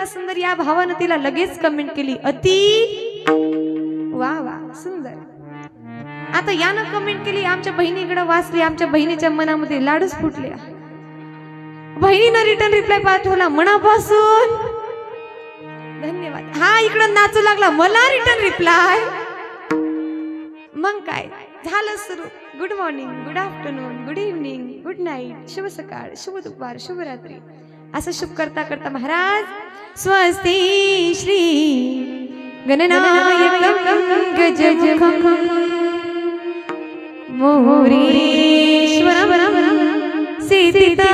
सुंदर या भावानं तिला लगेच कमेंट केली, अति वा वा सुंदर. आता यानं कमेंट केली, आमच्या बहिणीकडे वाचली. आमच्या बहिणीच्या मनामध्ये लाडूच फुटले. बहिणीनं रिटर्न रिप्लाय पाठवला मनापासून धन्यवाद. हा इकडं नाचू लागला, मला रिटर्न रिप्लाय. मग काय झालं सुरू. Good morning, good afternoon, good evening, good night, शुभ सकाळ, शुभ दुपार, शुभ रात्री असं शुभ करता करता महाराज स्वस्ती श्री गणनायकं गजमुखं मोरेश्वरं सिद्धिदा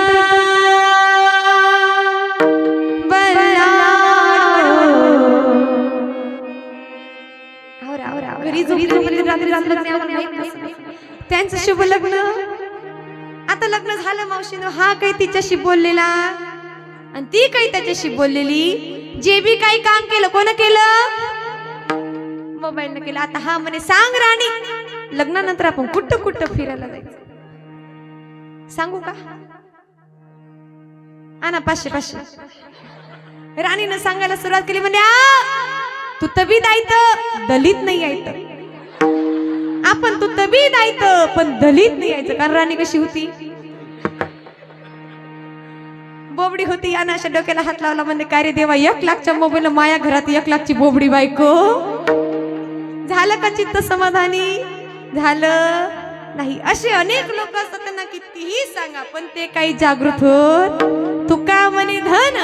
घरी झोपली रात्री त्यांचं शुभ लग्न. आता लग्न झालं मावशीनं. हा काही तिच्याशी बोललेला आणि ती काही त्याच्याशी बोललेली. जे बी काही काम केलं कोण केलं? मोबाईल न केलं. आता हा म्हणे सांग राणी लग्नानंतर आपण कुठं कुठं फिरायला जायचं सांगू का? आणा 500. राणीनं सांगायला सुरुवात केली. म्हणजे तू तबीद आयत दलित नाही यायचं. आपण तू तबीद आयत पण दलित नाही यायचं. कारण राणी कशी होती? बोबडी होती. यानं अशा डोक्याला हात लावला. म्हणजे काय रे देवा 1 लाखच्या मोबाईल माया घरात 1 लाखची बोबडी बायको. झालं का चित्त समाधानी? झालं नाही. असे अनेक लोक असतात त्यांना कितीही सांगा पण ते काही जागृत होत. तुका म्हणे धन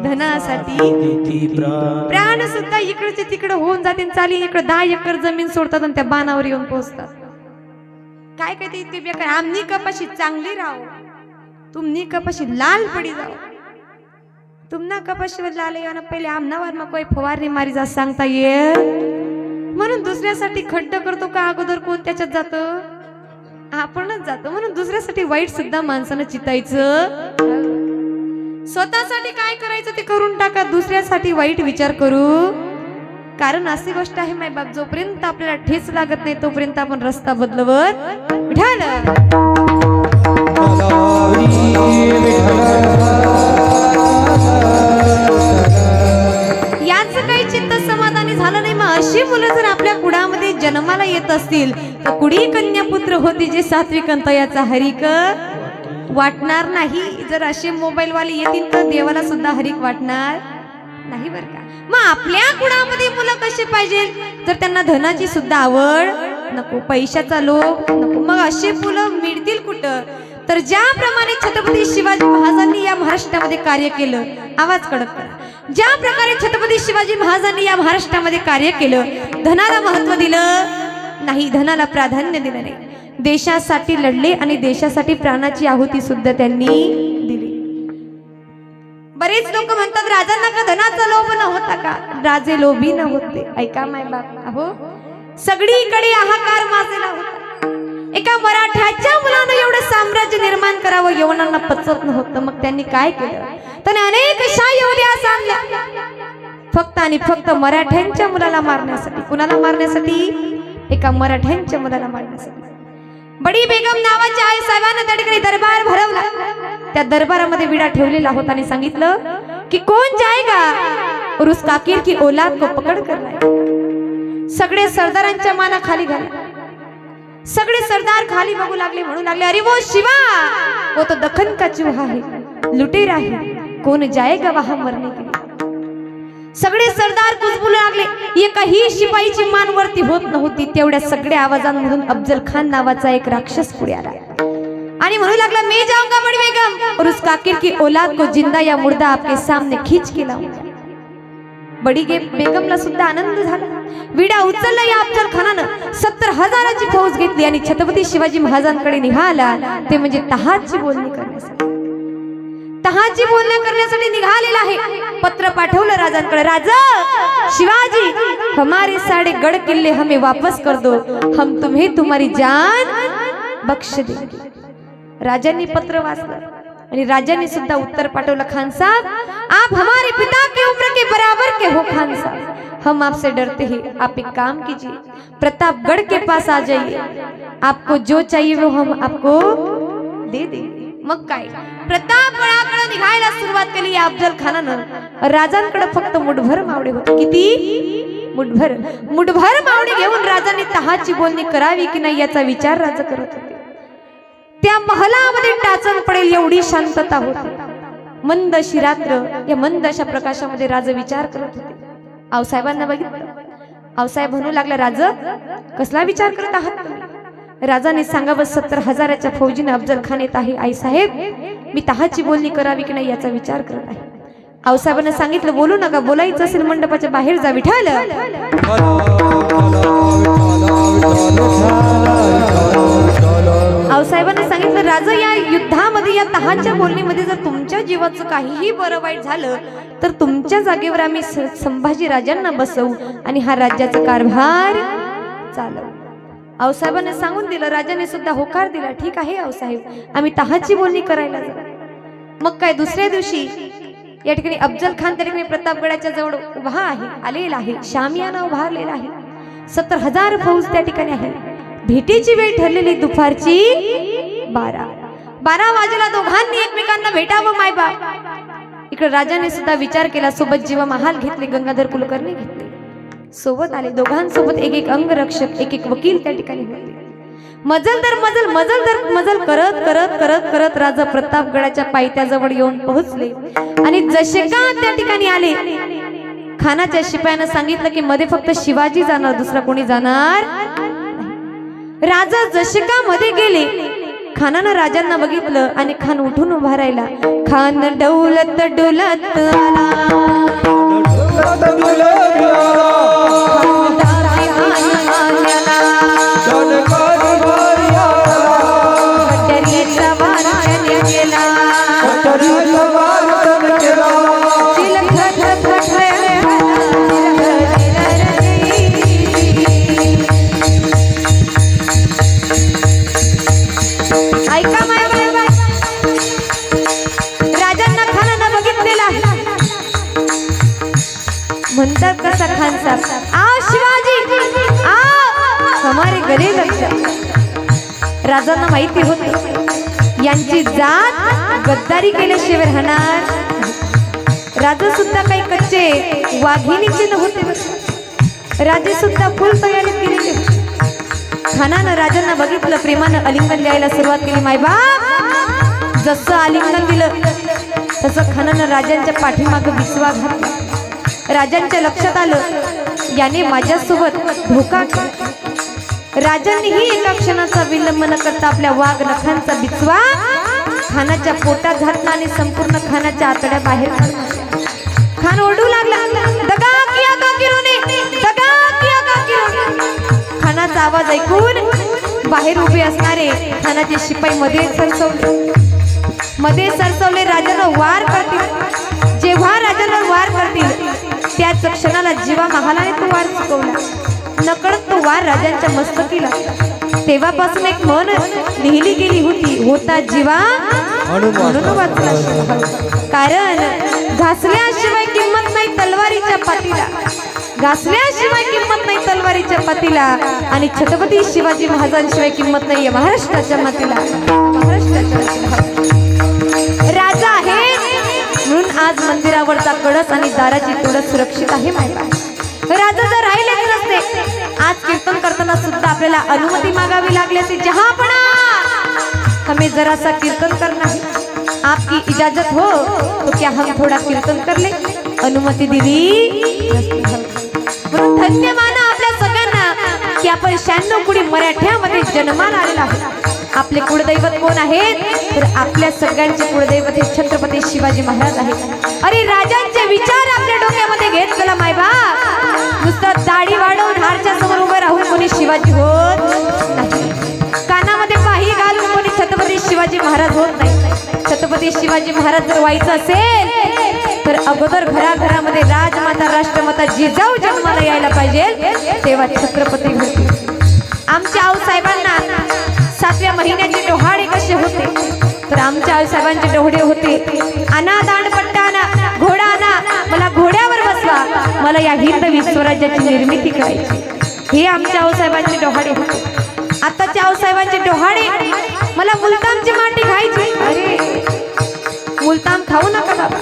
धनासाठी देती प्राण. प्राण सुद्धा इकडचे तिकडे होऊन जाते चाली इकडे 10 एकर जमीन सोडतात आणि त्या बाणावर येऊन पोहोचतात. काय काय ते बेकार आमनी कपाशी चांगली राहो तुमनी कपाशी लाल पडी जाओ तुमना कपाशीवर लाल येऊन पहिले आमनावर मग कोई फवारणी मारी जा सांगता ये म्हणून दुसऱ्यासाठी खड्ड करतो का अगोदर कोण त्याच्यात जातं आपणच जातो म्हणून दुसऱ्यासाठी वाईट सुद्धा माणसानं चितायचं स्वतःसाठी काय करायचं ते करून टाका दुसऱ्यासाठी वाईट विचार करू कारण अशी गोष्ट आहे माय बाप जोपर्यंत आपल्याला ठेच लागत नाही तोपर्यंत आपण रस्ता बदलवत विठाल याचं काही चित्त समाधानी झालं नाही मग अशी मुलं जर आपल्या कुडामध्ये जन्माला येत असतील तर कुडी कन्यापुत्र होती जे सात्विक अंतयाचा हरिक वाटणार नाही जर असे मोबाईल वाले येतील तर देवाला सुद्धा हरिक वाटणार नाही बर का मग आपल्या कुळामध्ये मुलं कसे पाहिजे तर त्यांना धनाची सुद्धा आवड नको पैशाचा लोभ नको मग असे मुलं मिळतील कुठं तर ज्याप्रमाणे छत्रपती शिवाजी महाराजांनी या महाराष्ट्रामध्ये कार्य केलं आवाज कडक करा ज्या प्रकारे छत्रपती शिवाजी महाराजांनी या महाराष्ट्रामध्ये कार्य केलं धनाला महत्व दिलं नाही धनाला प्राधान्य दिलं नाही देशासाठी लढले आणि देशासाठी प्राणाची आहुती सुद्धा त्यांनी दिली बरेच लोक म्हणतात राजांना का धनाचा लोभ न होता का राजे लोभी न होते ऐका माय बाप अहो सगळीकडे हाहाकार माजला होता एका मराठ्याच्या मुलानं एवढं साम्राज्य निर्माण करावं यवनांना पचत नव्हतं मग त्यांनी काय केलं त्याने अनेक शाह्यवल्या सांगल्या फक्त आणि फक्त मराठ्यांच्या मुलाला मारण्यासाठी कुणाला मारण्यासाठी एका मराठ्यांच्या मुलाला मारण्यासाठी बडी बेगम नावाच्या आई साहेबांना त्या ठिकाणी दरबार भरवला त्या दरबारामध्ये विडा ठेवलेला होता आणि सांगितलं की कोण जाएगा और उस काकीर की औलाद को पकड़ कर लाए सगळे सरदारांच्या माना खाली घाला सगळे सरदार खाली बघू लागले म्हणू लागले अरे वो शिवा वो तो दखन का चूहा है लुटेरा है कौन जाएगा वहां मरने के लिए सगळे सरदार कुजबुलू लागले एकही शिपाईची मान वरती होत नव्हती तेवढ्या सगळ्या आवाजांमधून अफजल खान नावाचा एक राक्षस पुढे आला आणि म्हणू लागला मैं जाऊंगा बड़ी बेगम और उस काकिर की औलाद को जिंदा या मुर्दा आपके सामने खींच के लाऊंगा बडी बेगमला सुद्धा आनंद झाला विडा उचलला या अफजल खानानं 70,000ची फौज घेतली आणि छत्रपती शिवाजी महाराजांकडे निघाला ते म्हणजे तहाची बोलणी करण्यासाठी तहाची बोलणी करण्यासाठी निघालेला आहे पत्र पाठवलं राजांकडे राजा शिवाजी हमारे सारे गढ़ किल्ले हमें वापस कर दो हम तुम्हें तुम्हारी जान बख्श देंगे राजांनी पत्र वाचलं आणि राजांनी सुद्धा उत्तर पाठवलं खान साहब आप हमारे पिता के उम्र के बराबर के हो खान साहब हम आपसे डरते हैं आप एक काम कीजिए प्रतापगढ़ के पास आ जाइए आपको जो चाहिए वो हम आपको दे देंगे मग काय प्रतापगडाकडे निघायला सुरुवात केली या अफजल खानानं राजांकडे फक्त मुठभर मावडे होते किती मुठभर मावडे घेऊन राजांनी तहाची बोलणी करावी की नाही याचा विचार राजा करत होते त्या महलामध्ये टाचण पडेल एवढी शांतता होती मंद अशी रात्र या मंद अशा प्रकाशामध्ये राजा विचार करत होते आऊसाहेबांना बघितलं आऊसाहेब म्हणू लागला राजा कसला विचार करत आहात तुम्ही राजाने सांगावं 70,000च्या फौजीने अफजल खान येत आहे आई साहेब मी तहाची बोलणी करावी की नाही याचा विचार करत आहे आऊसाहेबांना सांगितलं बोलू नका बोलायचं असेल मंडपाच्या बाहेर जा विठाल आऊसाहेबांना सांगितलं राजा या युद्धामध्ये या तहाच्या बोलणीमध्ये जर तुमच्या जीवाचं काहीही बरं वाईट झालं तर तुमच्या जागेवर आम्ही संभाजी राजांना बसवू आणि हा राज्याचा कारभार चालवू आऊसाहेबांना सांगून दिलं राजाने सुद्धा होकार दिला ठीक आहे आऊसाहेब आम्ही तहाची बोलणी करायला जाऊ मग काय दुसऱ्या दिवशी या ठिकाणी अफजल खान त्या ठिकाणी प्रतापगडाच्या जवळ उभा आहे आलेला आहे शामियाना उभारलेला आहे 70,000 फौज त्या ठिकाणी आहे भेटीची वेळ ठरलेली दुपारची 12 वाजेला दोघांनी एकमेकांना भेटावं मायबाप इकडे राजाने सुद्धा विचार केला सोबत जीवा महाल घेतले गंगाधर कुलकर्णी घेतले सोबत आले दोघांसोबत एक अंगरक्षक एक वकील त्या ठिकाणी होते मजल करत करत करत करत राजा प्रतापगडाच्या पायथ्याजवळ येऊन पोहोचले आणि जसे का त्या ठिकाणी आले खानाच्या शिपायानं सांगितलं की मध्ये फक्त शिवाजी जाणार दुसरा कोणी जाणार राजा जसे का मध्ये गेले खानानं राजांना बघितलं आणि खान उठून उभा राहिला. खान डौलत डोलत आला, कटरीचा वार त्याने केला, ऐका माय बाय, राजांना खानानं बघितलेला म्हणतात कसा खान साहेब, आ शिवाजी आ हमारे गले लग जा. राजांना माहिती होत यांची जात गद्दारी केल्याशिवाय राहणार. राजा सुद्धा काही कच्चे वाघिणीचे नव्हते, राजे सुद्धा फुल तयारी केलेली. खानानं राजांना बघितलं, प्रेमानं आलिंगन द्यायला सुरुवात केली. मायबाप जसं आलिंगन दिलं तसं खानानं राजांच्या पाठीमागं बिछवा घातला. राजांच्या लक्षात आलं याने माझ्यासोबत धोका केला. राजांनीही एका क्षणाचा विलंब न करता आपल्या वाघ नखांचा बिछवा खानाच्या पोटात घातला आणि संपूर्ण खानाच्या आतड्या बाहेर काढला. खान ओरडू लागला, दगा किया का किरोने, दगा किया का किरोने. खानाचा आवाज ऐकून बाहेर उभे असणारे खानाचे शिपाई मध्ये सरसवले. राजाला वार करतील, जेव्हा राजाला वार करतील त्याच क्षणाला जीवा महालाने तो वार चुकवला. नकळत तो वार राजांच्या मस्तकीला. तेव्हापासून एक म्हण लिहिली गेली होती, होता जीवा म्हणून वाचला शिवा. कारण घासल्याशिवाय किंमत नाही तलवारीच्या पातीला, घासल्याशिवाय किंमत नाही तलवारीच्या पातीला. आणि छत्रपती शिवाजी महाराजांशिवाय किंमत नाही महाराष्ट्राच्या मातीला, महाराष्ट्राच्या मातीला. राजा आहे म्हणून आज मंदिरावरचा कळस आणि दाराची तुळस सुरक्षित आहे. मायबा राजा जर राहिलेच नसते आज कीर्तन करताना सुद्धा आपल्याला अनुमती मागावी लागली असती. जहापणा हमें जरा सा कीर्तन करना है, आपकी इजाजत हो तो क्या हम थोड़ा कीर्तन कर ले, अनुमती दिली. म्हणून धन्य माना आपल्या सगळ्यांना की आपण 96 कुडी मराठ्यामध्ये जन्माला आलेला आहोत. आपले कुळदैवत कोण आहेत तर आपल्या सगळ्यांचे कुळदैवत हे छत्रपती शिवाजी महाराज आहेत. अरे राजांचे विचार आपल्या डोक्यामध्ये घेत चला मायबा. नुसतं दाढी वाढवून हारच्या समोर उभं राहून कोणी शिवाजी होत नाही, कानामध्ये पाही घालून कोणी छत्रपती शिवाजी महाराज होत नाही. छत्रपती शिवाजी महाराज जर व्हायचं असेल तर अगोदर घराघरामध्ये राजमाता राष्ट्रमाता जिजाऊ जन्माला यायला पाहिजे, तेव्हा छत्रपती होते. आमच्या आऊसाहेबांना 7व्या महिन्याचे डोहाळे कसे होते तर आमच्या आऊसाहेबांचे डोहाळे होते, आणा दांडपट्टा आणा, घोडा आणा, मला घोड्यावर बसवा, मला या हिंदवी स्वराज्याची निर्मिती करायची. हे आमच्या आऊसाहेबांचे डोहाळे होते. आताच्या आऊसाहेबांचे डोहाळे, मला मुलतानची मांडी खायची. अरे मुलतान खाऊ नका बाबा,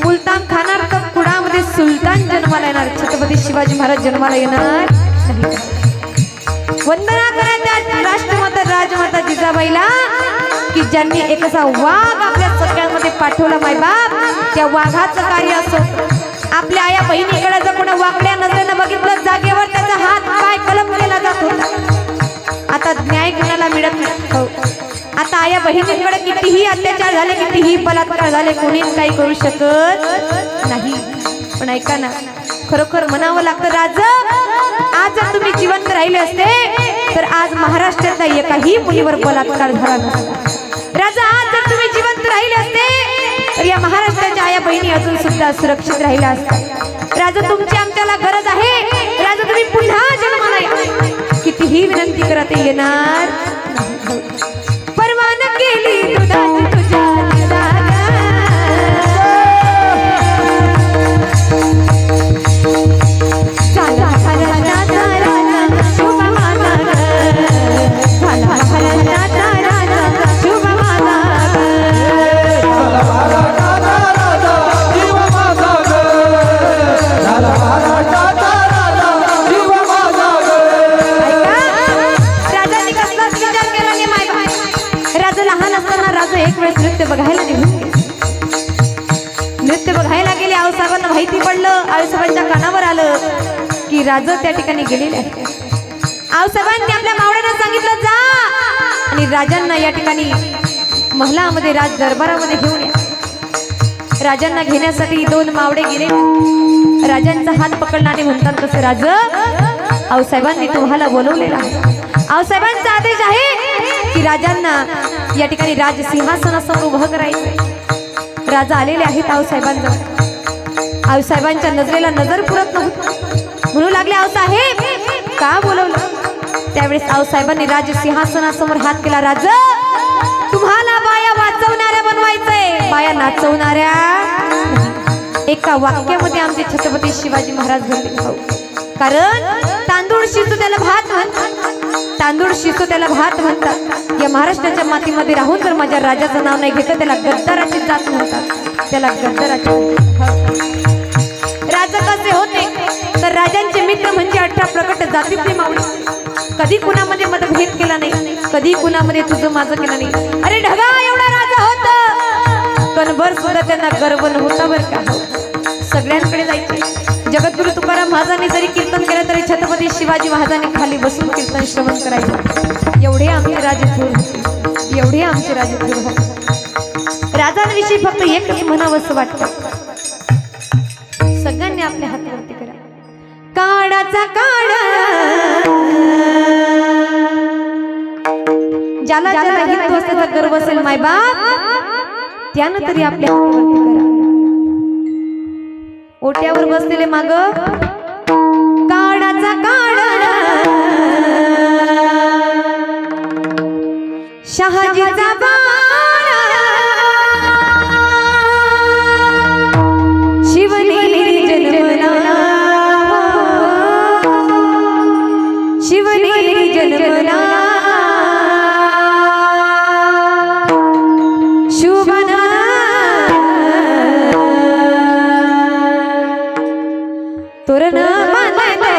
मुलतान खाणार तर कुडामध्ये सुलतान जन्माला येणार, छत्रपती शिवाजी महाराज जन्माला येणार नाही. वंदना करा त्या राष्ट्रमाता राजमाता जिजाबाईला की ज्यांनी एक असा वाघ आपल्या सगळ्यांमध्ये पाठवला. मायबाप त्या वाघाचं कार्य असं आपल्या आया बहिणीकडे जर कोणा वाकड्या नजरेनं बघितलं जागेवर त्याचा हात पाय कलम केला जात होता. आता न्याय कुणाला मिळत नाही. आता आया बहिणीकडे कितीही अत्याचार झाले, कितीही बलात्कार झाले, कोणीच काही करू शकत नाही. पण ऐका ना, खरोखर म्हणावं लागतं राजा, आज जर तुम्ही जिवंत राहिले असते तर आज महाराष्ट्रातल्या एकाही मुलीवर बलात्कार झाला नसता. राजा आज जर तुम्ही जिवंत राहिले असते तर या महाराष्ट्राच्या आया बहिणी अजून सुद्धा सुरक्षित राहिल्या असतात. राजा तुमची आमच्याला गरज आहे. राजा तुम्ही पुन्हा जन्माला या, कितीही विनंती करा ते येणार. परवान केली दुधाची तुझ्या नृत्य बघायला गेले. आऊसाहेबांना माहिती पडलं, आऊसाहेबांच्या कानावर आलं की राजा त्या ठिकाणी गेलेले आहेत. आऊसाहेबांनी आपल्या मावळ्यांना सांगितलं, जा आणि राजांना या ठिकाणी महलामध्ये राज दरबारामध्ये घेऊन या. राजांना घेण्यासाठी 2 मावडे गेले. राजांचा हात पकडणारे म्हणतात तसे राज आऊसाहेबांनी तुम्हाला बोलवलेला आहे. आऊसाहेबांचा आदेश आहे की राजांना या ठिकाणी राज सिंहासनासमोर उभं करायचं. राजा आलेले आहेत आऊसाहेबांजवळ. आऊसाहेबांच्या नजरेला नजर पुरत नव्हती. म्हणू लागले आऊसाहेब का बोलवलं. त्यावेळेस आऊसाहेबांनी राज सिंहासनासमोर हात केला. राज तुम्हाला बाया वाचवणाऱ्या बनवायचंय, बाया नाचवणाऱ्या. एका वाक्यामध्ये आमचे छत्रपती शिवाजी महाराज घडले भाऊ. कारण तांदूळ शिजतो त्याला भात म्हणतात, तांदूळ शिजतो त्याला भात म्हणतात. या महाराष्ट्राच्या मातीमध्ये राहून जर माझ्या राजाचं नाव नाही घेतलं त्याला गद्दाराची जात म्हणतात, त्याला गद्दाराची. राजा कसे होते तर राजांचे मित्र म्हणजे 18 प्रकट जातीतले मावळे. कधी कुणामध्ये मतभेद केला नाही, कधी कुणामध्ये तुझं माझं केलं नाही. अरे ढगा एवढा राजा होता, कणभर सुद्धा त्यांना गर्व नव्हता बरं का. सगळ्यांकडे जायचे. जगद्गुरु तुकाराम महाराजांनी जरी कीर्तन केलं तरी छत्रपती शिवाजी महाराजांनी खाली बसून कीर्तन श्रवण करायचं. एवढे आमचे राजे थोर होते, एवढे आमचे राजे थोर होते. राजांविषयी फक्त एकच म्हणावं असं वाटतं. सगळ्यांनी आपल्या हातावरती करा. काळाचा काळा ज्याला ज्याला हिंदू असल्याचा गर्व असेल मायबाप त्यानं तरी आपल्या हातावरती करा. ओट्यावर बसलेले माग काळाचा काळा शहाजीचा बाळा शिवनेरी जन्मला, शिवनेरी जन्मला शुभना तोरण तोरण बांधले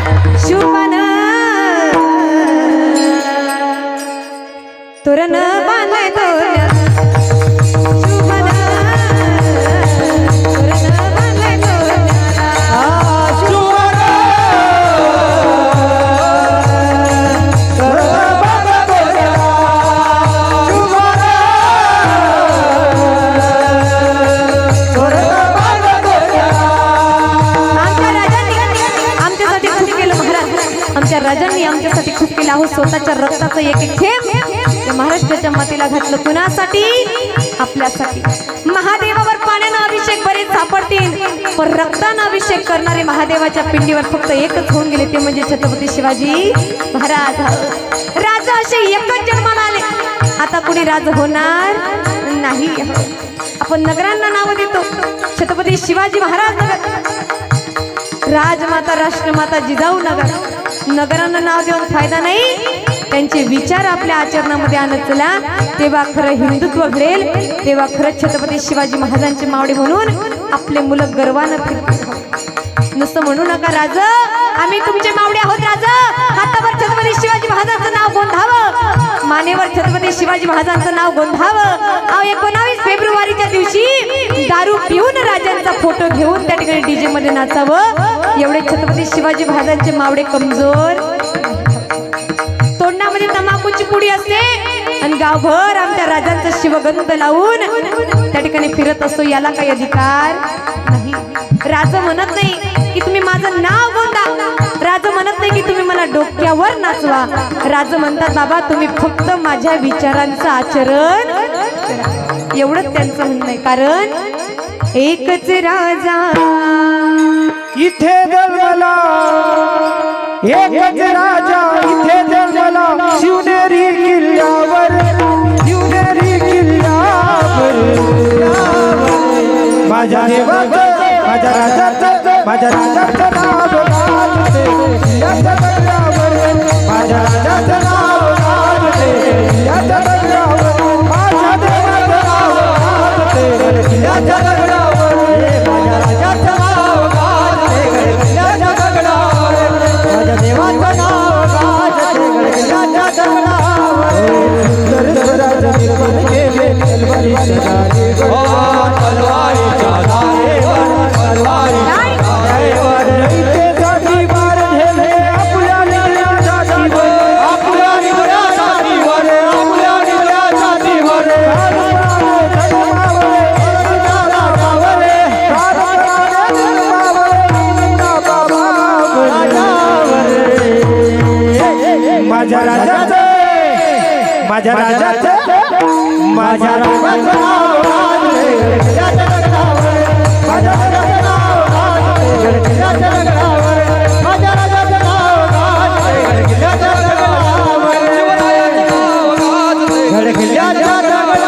तोरण शुभना तोरण बांधले आमच्या राजांनी आमच्यासाठी खूप केलं आहोत. स्वतःच्या रक्ताचं एक एक थेंब महाराष्ट्राच्या मातीला घातलं. कुणासाठी? आपल्यासाठी. महादेवावर पाण्यानं अभिषेक बरेच सापडतील पण रक्तानं अभिषेक करणारे महादेवाच्या पिंडीवर फक्त एकच होऊन गेले, ते म्हणजे छत्रपती शिवाजी महाराज. राजा असे एकच जन्माला आले, आता कुणी राजा होणार नाही. आपण नगरांना नाव देतो, छत्रपती शिवाजी महाराज नगर, राजमाता राष्ट्रमाता जिजाऊ नगर. नगरांना नाव देऊन फायदा नाही, त्यांचे विचार आपल्या आचरणामध्ये आणत चला, तेव्हा खरं हिंदुत्व घडेल, तेव्हा खरंच छत्रपती शिवाजी महाराजांचे मावळे म्हणून आपले मुलं गर्वानं फिरतील. नुसतं म्हणू नका राजा आम्ही तुमचे मावळे आहोत. राजा हातावर छत्रपती शिवाजी महाराजांचं नाव गोंधावं, मानेवर छत्रपती शिवाजी महाराजांचं नाव गोंधावं. 19 फेब्रुवारीच्या दिवशी दारू पिऊन राजांचा फोटो घेऊन त्या ठिकाणी डीजे मध्ये नाचावं. एवढे छत्रपती शिवाजी महाराजांचे मावळे कमजोर आणि गावभर आमच्या राजांचा शिवगंध लावून त्या ठिकाणी फिरत असतो, याला काही अधिकार नाही. राजा म्हणत नाही की तुम्ही माझं नाव गोंदा, राजा म्हणत नाही की तुम्ही मला डोक्यावर नाचवा. राजा म्हणतात बाबा तुम्ही फक्त माझ्या विचारांचं आचरण करा, एवढंच त्यांचं म्हणणं आहे. कारण एकच राजा इथे जन्मला, एकच राजा इथे जन्मला, शिवनेरी किल्ल्यावर, शिवनेरी किल्ल्यावर. माझ्या देवाचं, माझ्या राजाचं, माझ्या राजाचं नाव गाजते किल्ल्याच्या दगडावर, माझ्या राजाचं नाव गाजते किल्ल्याच्या दगडावर, माझ्या देवाचं नाव गाजते किल्ल्याच्या दगडावर, माझ्या राजाचं नाव गाजते किल्ल्याच्या दगडावर, माझ्या देवाचं नाव गाजते किल्ल्याच्या दगडावर. सुंदर राजा निर्माण केले तलवारीच्या धारेवर, तलवारीच्या धारेवर, तलवारीच्या धारेवर. रयतेसाठी वार झेले आपल्या निळ्या जातीवर, आपल्या निळ्या जातीवर, आपल्या निळ्या जातीवर. कारभाराने जन्मावले, इंद्राला गावले, कारभाराने जन्मावले, इंद्राला गावले. माझ्या राजाचं, माझ्या राजाचं, माझ्या राजाचं नाव गाजते किल्ल्याच्या दगडावर, माझ्या राजाचं नाव गाजते किल्ल्याच्या दगडावर, माझ्या राजाचं नाव गाजते किल्ल्याच्या दगडावर, शिवरायाचं नाव गाजते किल्ल्याच्या दगडावर.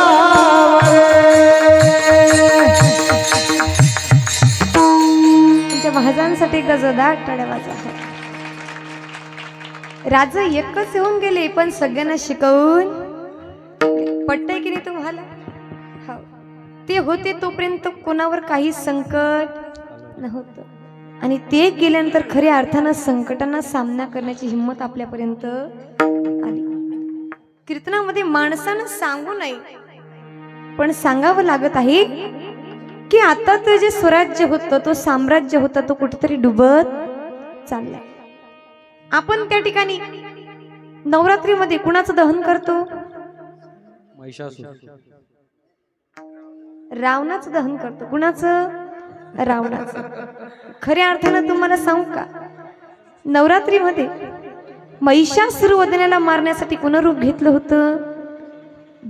तुमच्या महाजांसाठी गजदार टाळ्या वाजवा. राजा एकच येऊन गेले पण सगळ्यांना शिकवून पटतंय की नाही तुम्हाला? हो, ते होते तोपर्यंत कोणावर काही संकट नव्हतं आणि ते गेल्यानंतर खऱ्या अर्थानं संकटांना सामना करण्याची हिंमत आपल्यापर्यंत आली. कीर्तनामध्ये माणसानं सांगू नये पण सांगावं लागत आहे की आता ते जे स्वराज्य होतं, तो साम्राज्य होता, तो कुठेतरी डुबत चाललाय. आपण त्या ठिकाणी नवरात्रीमध्ये कुणाचं दहन करतो? रावणाचं दहन करतो. कुणाचं? रावणाचं. खऱ्या अर्थानं तुम्हाला सांगू का, नवरात्रीमध्ये महिषासुर वदनाला मारण्यासाठी कोण रूप घेतलं होतं?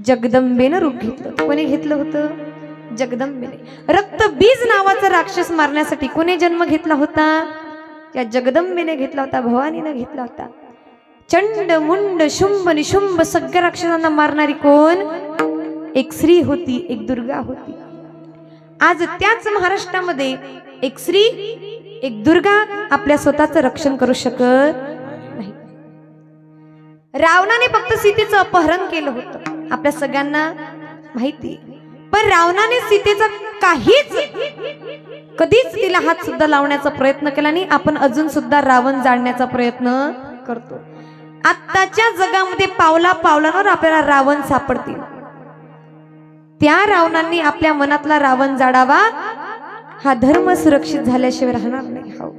जगदंबेनं रूप घेतलं. कोणी घेतलं होतं? जगदंबेने. रक्तबीज नावाचा राक्षस मारण्यासाठी कोणी जन्म घेतला होता? या जगदंबेने घेतला होता, भवानीने घेतला होता. चंड मुंड शुंभ निशुंभ सगळ्या राक्षसांना मारणारी कोण? एक स्त्री होती, एक दुर्गा होती. आज त्याच महाराष्ट्रामध्ये एक स्त्री, एक दुर्गा आपल्या स्वतःचं रक्षण करू शकत नाही. रावणाने फक्त सीतेचं अपहरण केलं होतं, आपल्या सगळ्यांना माहिती. पण रावणाने सीतेचा कधीच तिला हात सुद्धा लावण्याचा प्रयत्न केला नाही. आपण अजून सुद्धा रावण जाळण्याचा प्रयत्न करतो. आत्ताच्या जगामध्ये पावला पावलांवर आपल्याला रावण सापडतील. त्या रावणांनी आपल्या मनातला रावण जाडावा, हा धर्म सुरक्षित झाल्याशिवाय राहणार नाही. हो,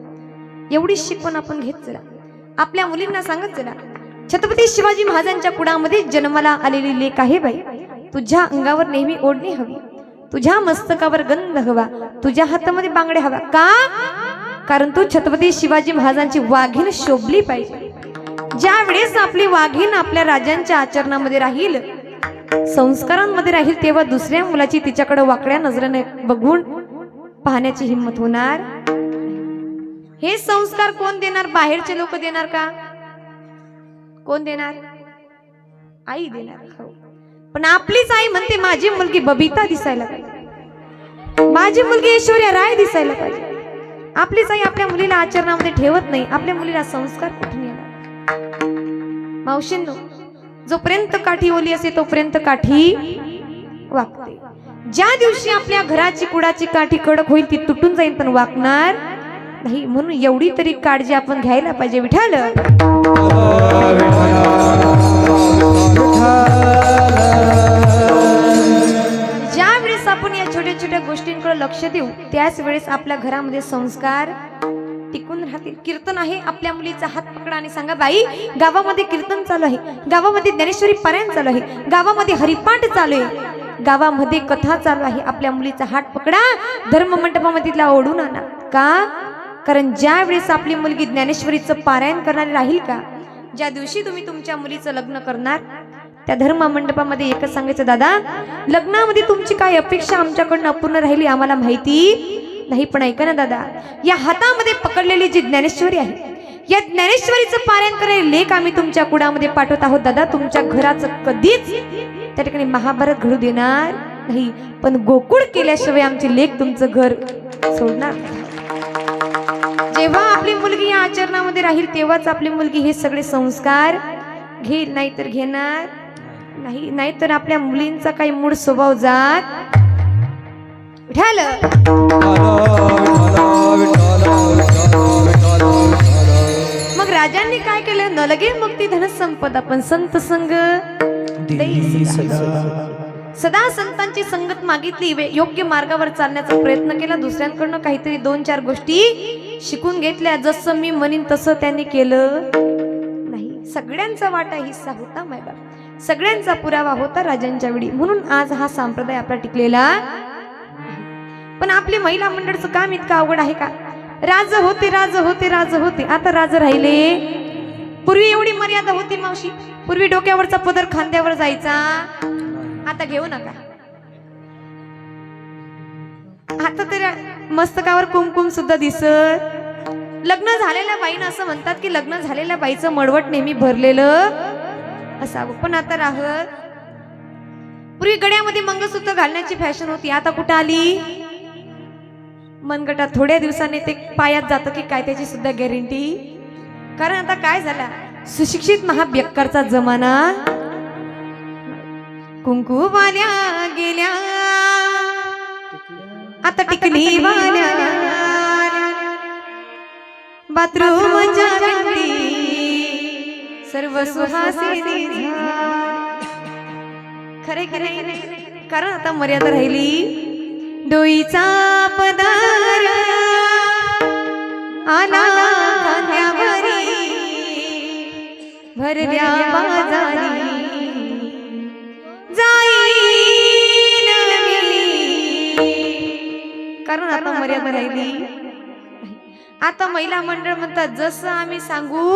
एवढी शिकवण आपण घेत चला, आपल्या मुलींना सांगत चला. छत्रपती शिवाजी महाराजांच्या कुळामध्ये जन्माला आलेली लेक आहे बाई, तुझ्या अंगावर नेहमी ओढणी हवी, तुझ्या मस्तकावर गंध हवा, तुझ्या हातामध्ये बांगड्या हवा. का? कारण तू छत्रपती शिवाजी महाराजांची वाघीण शोभली पाहिजे. ज्या वेळेस आपली वाघीण आपल्या राजांच्या आचरणामध्ये राहील, संस्कारांमध्ये राहील, तेव्हा दुसऱ्या मुलाची तिच्याकडे वाकड्या नजरेने बघून पाहण्याची हिंमत होणार. हे संस्कार कोण देणार? बाहेरचे लोक देणार का? कोण देणार? आई देणार. हो, पण आपलीच आई म्हणते माझी मुलगी बबिता दिसायला पाहिजे, माझी मुलगी ऐश्वर्या राय दिसायला पाहिजे. आपलीच आई आपल्या मुलीला आचरणामध्ये ठेवत नाही. आपल्या मुलीला संस्कार कुठून येणार? मावशींनो, जोपर्यंत काठी ओली असते तोपर्यंत काठी वाकते. ज्या दिवशी आपल्या घराची कुडाची काठी कडक होईल ती तुटून जाईल पण वाकणार नाही. म्हणून एवढी तरी काळजी आपण घ्यायला पाहिजे. विठ्ठल ज्या वेळेस आपण या छोट्या छोट्या गोष्टींकडे लक्ष देऊ त्याच वेळेस आपल्या घरामध्ये संस्कार टिकून राहतील. कीर्तन आहे आपल्या मुलीचा हात पकडा आणि सांगा, बाई गावामध्ये कीर्तन चालू आहे, गावामध्ये ज्ञानेश्वरी पारायण चालू आहे, गावामध्ये हरिपाठ चालू आहे, गावामध्ये कथा चालू आहे, आपल्या मुलीचा हात पकडा, धर्म मंडपामध्ये तिला ओढून आणा. का? कारण ज्या वेळेस आपली मुलगी ज्ञानेश्वरीचं पारायण करणारी राहील का, ज्या दिवशी तुम्ही तुमच्या मुलीचं लग्न करणार त्या धर्म मंडपामध्ये एकच सांगायचं, दादा लग्नामध्ये तुमची काय अपेक्षा आमच्याकडनं अपूर्ण राहिली आम्हाला माहिती नाही, पण ऐका ना दादा, या हातामध्ये पकडलेली जी ज्ञानेश्वरी आहे, या ज्ञानेश्वरीचं पारायण करायला लेख आम्ही तुमच्या कुडामध्ये पाठवत आहोत. दादा तुमच्या घराचं कधीच त्या ठिकाणी महाभारत घडू देणार नाही, पण गोकुळ केल्याशिवाय आमची लेख तुमचं घर सोडणार नाही. जेव्हा आपली मुलगी या आचरणामध्ये राहील तेव्हाच आपली मुलगी हे सगळे संस्कार घेईल, नाहीतर घेणार नाही. नाहीतर आपल्या मुलींचा काही मूळ स्वभाव जात झालं. मग राजांनी काय केलं, न लगे मुक्ती धन संपदा पण संत संग देई सदा. सदा संतांची संगत मागितली, योग्य मार्गावर चालण्याचा प्रयत्न केला, दुसऱ्यांकडनं काहीतरी 2-4 गोष्टी शिकून घेतल्या, जसं मी म्हणीन तसं त्यांनी केलं नाही. सगळ्यांचा वाटा हिस्सा होता मायबाप, सगळ्यांचा पुरावा होता राजांच्या वेळी, म्हणून आज हा संप्रदाय आपला टिकलेला. पण आपली महिला मंडळचं काम इतकं अवघड आहे का? राज होते राज होते राज होते, आता राज राहिले. पूर्वी एवढी मर्यादा होती मावशी, पूर्वी डोक्यावरचा पदर खांद्यावर जायचा, आता घेऊ नका. आता तर मस्तकावर कुमकुम सुद्धा दिसत. लग्न झालेल्या बाईनं असं म्हणतात की लग्न झालेल्या बाईचं मळवट नेहमी भरलेलं असावं, पण आता राहत. पूर्वी गड्यामध्ये मंगळसूत्र घालण्याची फॅशन होती, आता कुठं आली? मनगटात थोड्या दिवसाने ते पायात जातं की काय त्याची सुद्धा गॅरंटी. कारण आता काय झाला, सुशिक्षित महाबेकारचा जमाना. कुंकू वाल्या गेल्या, आता टिकली वाल्या, बाथरूमच्या भिंती सर्व सुहासिनी. खरे खरे, कारण आता मर्यादा राहिली. डोईचा पदार आला खांद्यावरी, भरल्या बाजारी जाईल मी. कारण आता मर्यादा राहिली. आता महिला मंडळ म्हणतात जसं आम्ही सांगू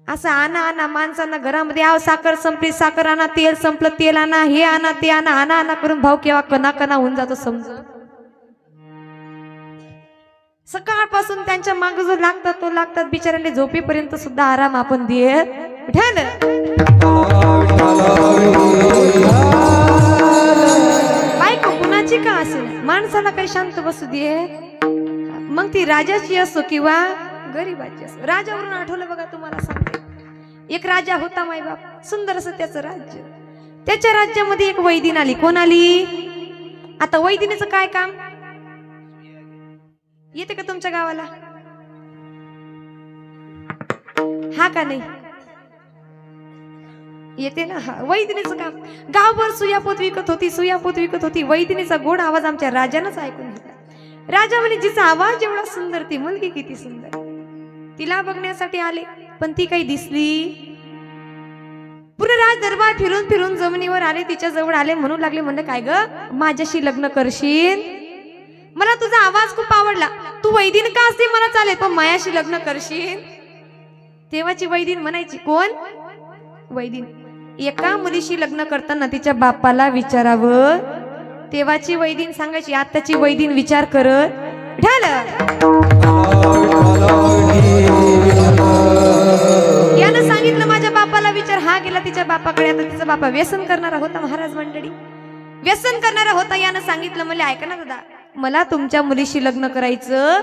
असं आणा आणा. माणसांना घरामध्ये आव साखर संपली साखर आणा, तेल संपलं तेल आणा, हे आणा ते आणा, आणा आणा करून भाव केव्हा कना कना होऊन जातो समज. सकाळपासून त्यांच्या मागे जो लागतात तो लागतात, बिचाऱ्यांनी झोपेपर्यंत सुद्धा आराम आपण देत ठेवलं. बायको कुणाची का असेल, माणसाला काही शांत बसू दे, मग ती राजाची असो किंवा गरीबाची असो. राजावरून आठवलं बघा, तुम्हाला सांगते, एक राजा होता मायबाप, सुंदर असं त्याचं राज्य. त्याच्या राज्यामध्ये एक वैदिन आली. कोण आली? आता वैदिनीचं काय काम येते का तुमच्या गावाला? हा का नाही येते ना? हा, वैदिनीचं काम. गावभर सुयापोत विकत होती, सुयापोत विकत होती. वैदिनीचा गोड आवाज आमच्या राजानंच ऐकून घेतला. राजा म्हणे जिचा आवाज एवढा सुंदर, ती मुलगी किती सुंदर. तिला बघण्यासाठी आले, पण ती काही दिसली. पूर्ण राज दरबार फिरून फिरून जमिनीवर आले, तिच्या जवळ आले, म्हणू लागले, म्हणलं काय ग, माझ्याशी लग्न करशील? मला तुझा आवाज खूप आवडला, तू वैदिन का असते मला चालेल, पण मायाशी लग्न करशील? तेव्हाची वैदिन म्हणायची. कोण? वैदिन. एका मुलीशी लग्न करताना तिच्या बापाला विचारावं. तेव्हाची वैदिन सांगायची, आताची वैदिन विचार करत यानं सांगितलं माझ्या बापाला विचार. हा गेला तिच्या बापाकडे. आता तिचा बापा व्यसन करणारा होता, महाराज मंडळी व्यसन करणारा होता. यानं सांगितलं, मला ऐका ना दादा, मला तुमच्या मुलीशी लग्न करायचं.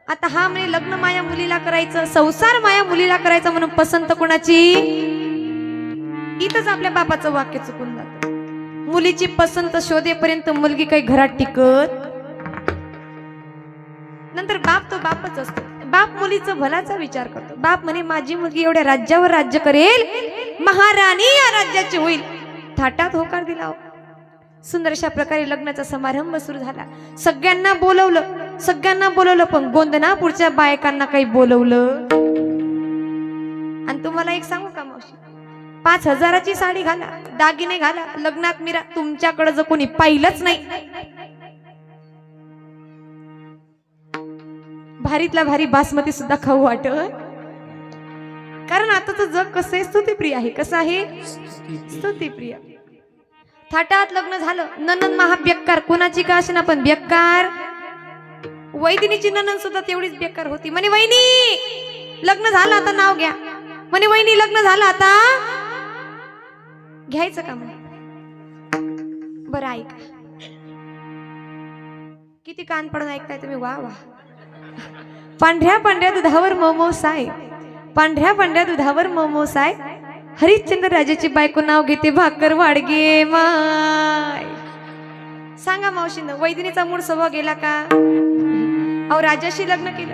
आता हा म्हणे लग्न माया मुलीला करायचं, संसार माया मुलीला करायचं, म्हणून पसंत कोणाची? इथंच आपल्या बापाचं वाक्य चुकून जातं. मुलीची पसंत शोधेपर्यंत मुलगी काही घरात टिकत. नंतर बाप तो बापच असतो. बाप मुलीचं भलाचा विचार करतो. बाप म्हणे माझी मुलगी एवढ्या राज्यावर राज्य करेल, महाराणी या राज्याची होईल. थाटात होकार दिला. सुंदर अशा प्रकारे लग्नाचा समारंभ सुरू झाला. सगळ्यांना बोलवलं. सगळ्यांना बोलवलं पण गोंदनापूरच्या बायकांना काही बोलवलं. आणि तुम्हाला एक सांगू का मावशी, 5,000ची साडी घाला, दागिने घाला, लग्नात मिरा, तुमच्याकडे जर कोणी पाहिलंच नाही, भारीतला भारी बासमती सुद्धा खाऊ वाटत. कारण आताचं जग कसं आहे, स्तुतीप्रिय आहे. कसं आहे, स्तुतीप्रिय. थाटात लग्न झालं, ननंद महा बेकार, कोणाची का असेना पण बेकार. वैदिनीची ननंद सुद्धा तेवढीच बेकार होती. म्हणे वहिनी लग्न झालं आता नाव घ्या, म्हणे वहिनी लग्न झालं आता घ्यायचं का. मग बरं ऐका, किती कान पडून ऐकताय तुम्ही, वा वा. पांढऱ्या पांढऱ्या दुधावर मोमो साय, पांढऱ्या पांढऱ्या दुधावर मोमो साय, हरिश्चंद्र राजाची बायको नाव घेते भाकर वाडगे माय. सांगा मावशीनं, वैदिनीचा मूळ स्वभाव गेला का. अहो राजाशी लग्न केलं,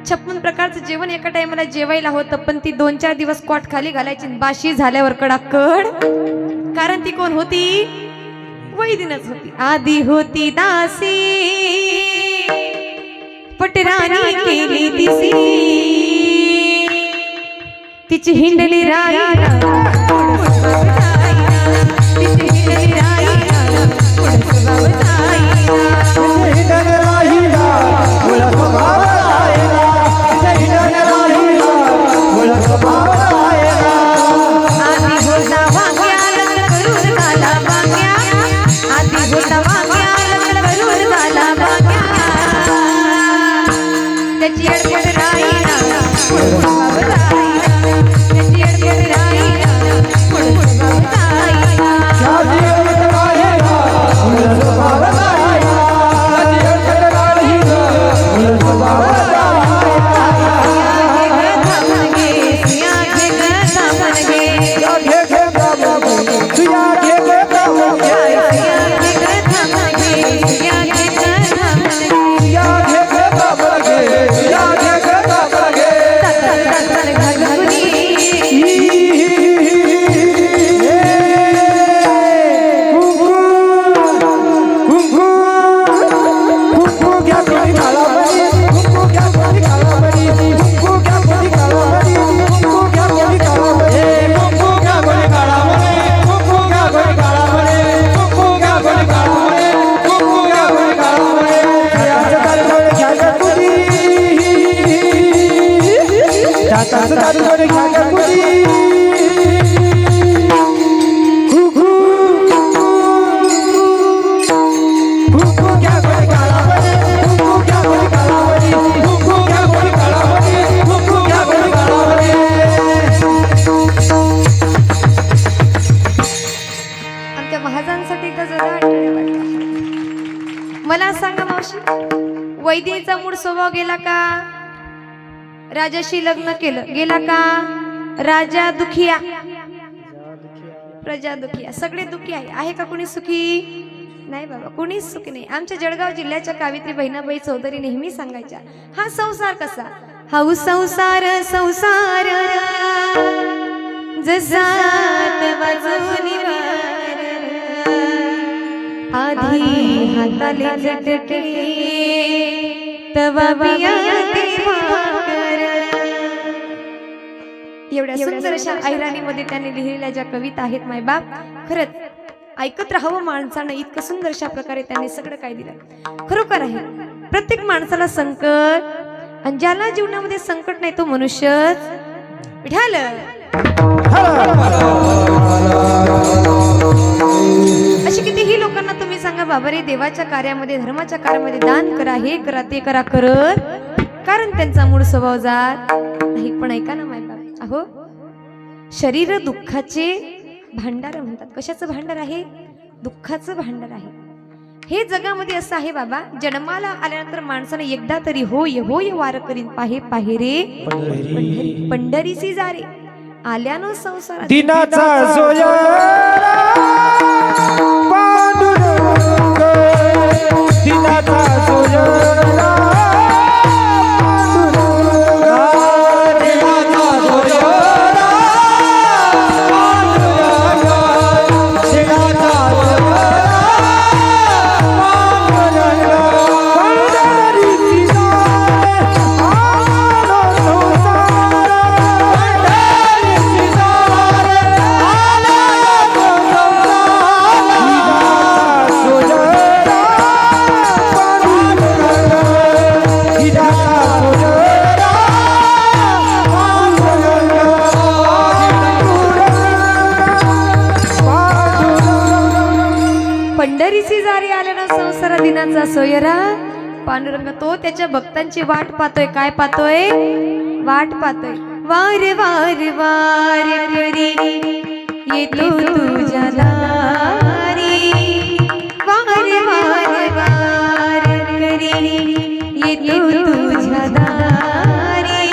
56 प्रकारचं जेवण एका टाइमला जेवायला होतं, पण ती 2-4 दिवस कॉट खाली घालायची, बाशी झाल्यावर कडाकड. कारण ती कोण होती, वैदिनच होती. आधी होती दासी, पटराणी केली दिसी, तिची हिंडली राईला, तिची हिंडली राईला, पुढं स्वभाव मला सांगा मावशी, वैदिनीचा मूळ स्वभाव गेला का. राजाशी लग्न केलं, गेला का. राजा दुखिया, प्रजा दुखिया, सगळे दुखी आहे का कुणी सुखी नाही बाबा, कुणीच सुखी नाही. आमच्या जळगाव जिल्ह्याच्या कावित्री बहिणाबाई चौधरी नेहमी सांगायच्या, हा संसार कसा, हा संसार संसार जसात वाजूनी वार, आधी हाताले झटके तवा बिया भाकर. एवढ्या सुंदर अशा ऐराणीमध्ये त्यांनी लिहिलेल्या ज्या कविता आहेत मायबाप, खरंच ऐकत राहावं माणसानं. इतकं सुंदर अशा प्रकारे त्यांनी सगळं काय दिलं. खरोखर आहे, प्रत्येक माणसाला संकट, आणि ज्याला जीवनामध्ये संकट नाही तो मनुष्यच विठाल. अशी कितीही लोकांना तुम्ही सांगा बाबा रे, देवाच्या कार्यामध्ये, धर्माच्या कार्यामध्ये दान करा, हे करा, ते करा करत, कारण त्यांचा मूळ स्वभाव जात नाही. पण ऐका ना मायबाप, अहो शरीर दुःखाचे भांडार म्हणतात. कशाचं भांडार आहे, दुःखाचं भांडार आहे. हे जगामध्ये असं आहे बाबा, जन्माला आल्यानंतर माणसाने एकदा तरी होय होय वार करीन, पाहे पाहे रे पंढरी, पंढरीची जारे, आल्यानो संसार दिनाचा सोया पांडुरंग, दिनाचा सोया दिनाचा सोयरा पांडुरंग तो त्याच्या भक्तांची वाट पाहतोय. काय पाहतोय? वाट पाहतोय. वार वार वार करी येतो तुझ्या दारी, वार वार वार करी येतो तुझ्या दारी,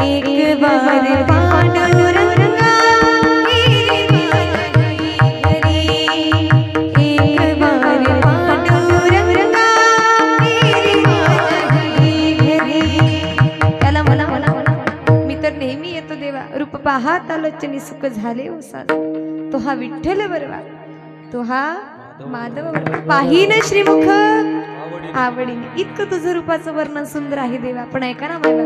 एक वार पांडुरंगा येरी माझ्या घरी, एक वार पांडुरंगा येरी माझ्या घरी. त्याला म्हणा म्हणा म्हणा मी तर नेहमी येतो देवा, रूप पाहात आलोचनी सुख झाले ओसाद. तो हा विठ्ठल बरवा, तो हा माधव बरवा, पाहिन श्रीमुख आवडीने. इतकं तुझं रूपाचं वर्णन सुंदर आहे देवा. पण ऐका ना बाबा,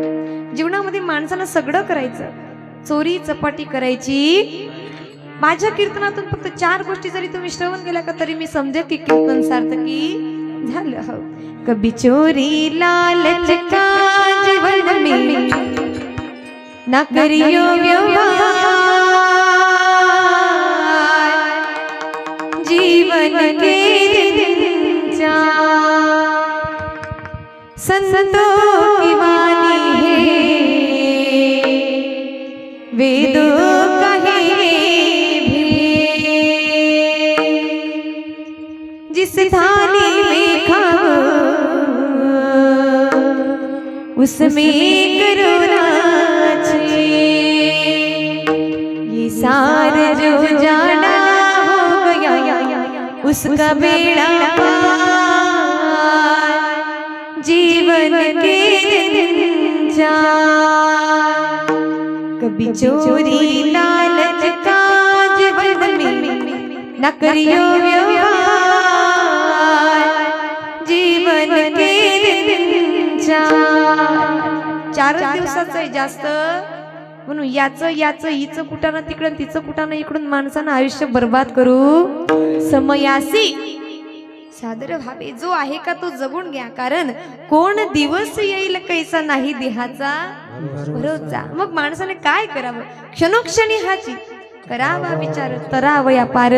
जीवनामध्ये माणसाला सगळं करायचं, चोरी चपाटी करायची. माझ्या कीर्तनातून फक्त 4 गोष्टी जरी तुम्ही श्रवण केल्या का तरी मी समजेल की कीर्तन सार्थकी झालं. हो, कभी चोरी लालच का जीवन में ना करियो व्यवहार, जीवन के दिन जा संतों की वाणी है, वेदों कहे भी, जिस थाली में खाओ उसमें करो नाचे, ये सारा जो जाना हो गया उसका बेड़ा जीवन के दिन जा, कभी चोरी लालच का जीवन में न करियो व्यवहार, जीवन के दिन जा. 4 दिवसाचं आहे जास्त म्हणून याचं हिचं कुठानं तिकडं तिचं कुठानं इकडून माणसानं आयुष्य बर्बाद करू समयासी सादर व्हावे. जो आहे का तो जगून घ्या, कारण कोण दिवस येईल कैसा नाही देहाचा भरोसा. मग माणसाने काय करावं? क्षणोक्षणी हाची करावा विचार, तरावया पार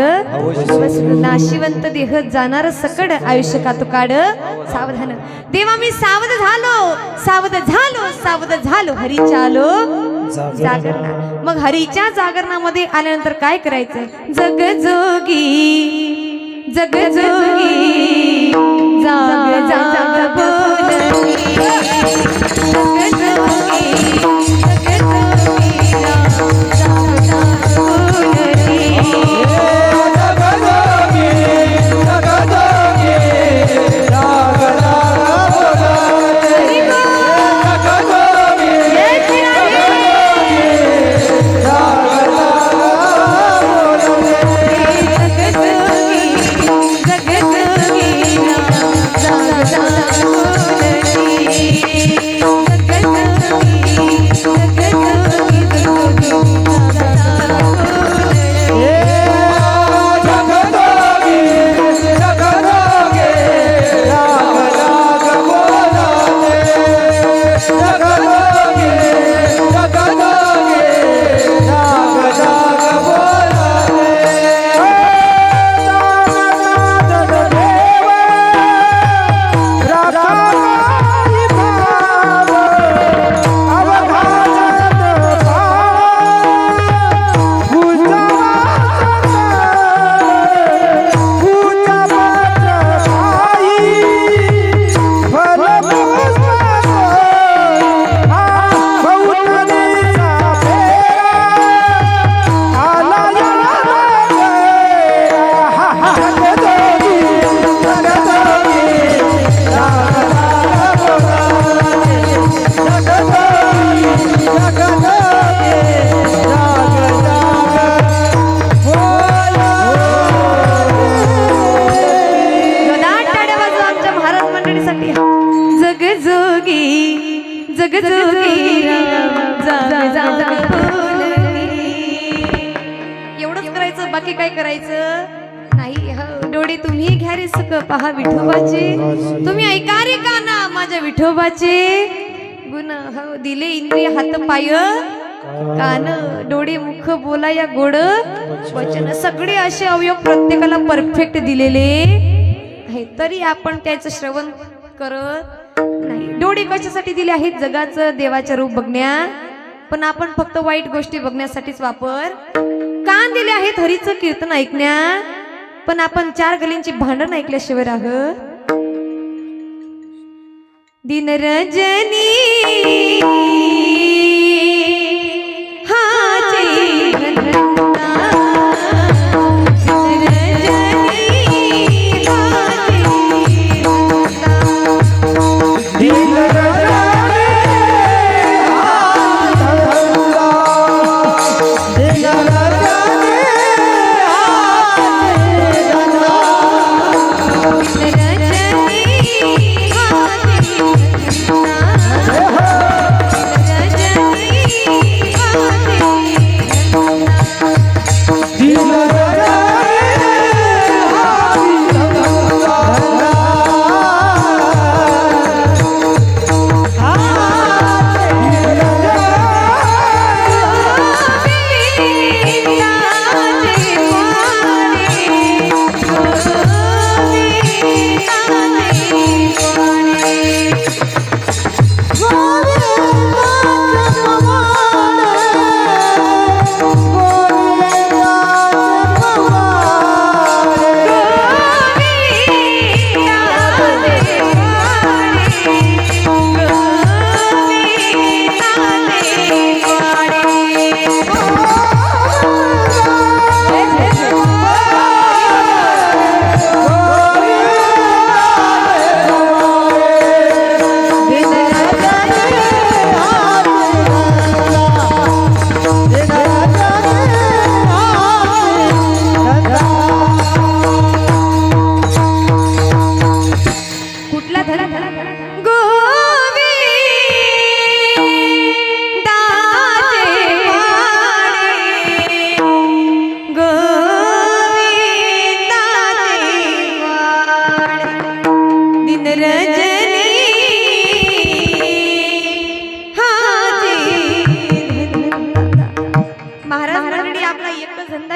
नाशिवंत देह जाणार सकड, आयुष्य का तू काढ सावधान. देवा मी सावध झालो सावध झालो सावध झालो, हरीच्या आलो जागरणा. मग हरीच्या जागरणामध्ये आल्यानंतर काय करायचं? जग जोगी जग जोगी जाग जाग बोलती, जग जोगी जग जोगी जाग जाग बोलती. बाकी काय करायचं नाही. डोळे तुम्ही घ्या रे सुख पहा विठोबाचे, तुम्ही ऐका रे काना माझ्या विठोबाचे गुण. दिले इंद्रिय हात पाय कान, डोळे मुख बोला या गोड वचन. सगळे असे अवयव प्रत्येकाला परफेक्ट दिलेले आहे, तरी आपण त्याचं श्रवण करत नाही. डोळे कशासाठी दिले आहेत? जगाचं देवाचं रूप बघण्या, पण आपण फक्त वाईट गोष्टी बघण्यासाठीच वापर. कान दिले आहेत हरीचं कीर्तन ऐकण्या, पण आपण चार गलींची भांडण ऐकल्याशिवाय राहत. दिन रजनी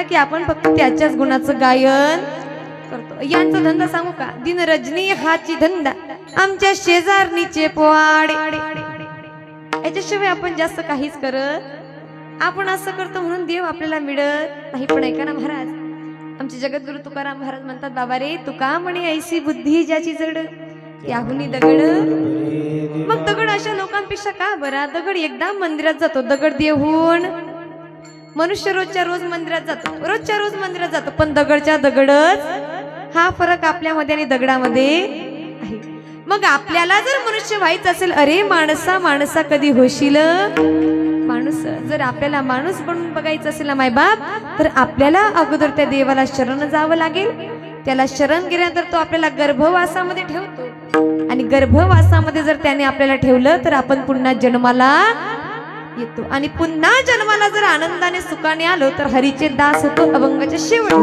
की आपण फक्त त्याच्याच गुणाचं गायन करतो. यांचा धंदा सांगू का? दिन रजनी हाची धंदा आमच्या शेजारणीचे पोवाडे. याच्याशिवाय आपण जास्त काहीच करत. आपण असं करतो म्हणून देव आपल्याला मिळत नाही. पण ऐका ना महाराज, आमचे जगद्गुरु तुकाराम महाराज म्हणतात, बाबा रे तुका म्हणे ऐसी बुद्धी ज्याची जड त्याहुनी दगड. मग दगड अशा लोकांपेक्षा का बरा? दगड एकदा मंदिरात जातो, दगड देऊन. मनुष्य रोजच्या रोज मंदिरात जातो, रोजच्या रोज मंदिरात जातो, पण दगडच्या दगडच. हा फरक आपल्यामध्ये आणि दगडामध्ये आहे. मग आपल्याला जर मनुष्य व्हायचं असेल, अरे माणसा माणसा कधी होशील माणूस, जर आपल्याला माणूस बनून बघायचं असेल ना मायबाप, तर आपल्याला अगोदर त्या देवाला शरण जावं लागेल. त्याला शरण गेल्यानंतर तो आपल्याला गर्भवासामध्ये ठेवतो, आणि गर्भवासामध्ये जर त्याने आपल्याला ठेवलं तर आपण पुन्हा जन्माला येतो. आणि पुन्हा जन्माला जर आनंदाने सुखाने आलो तर हरीचे दास होतो अभंगाच्या शेवट.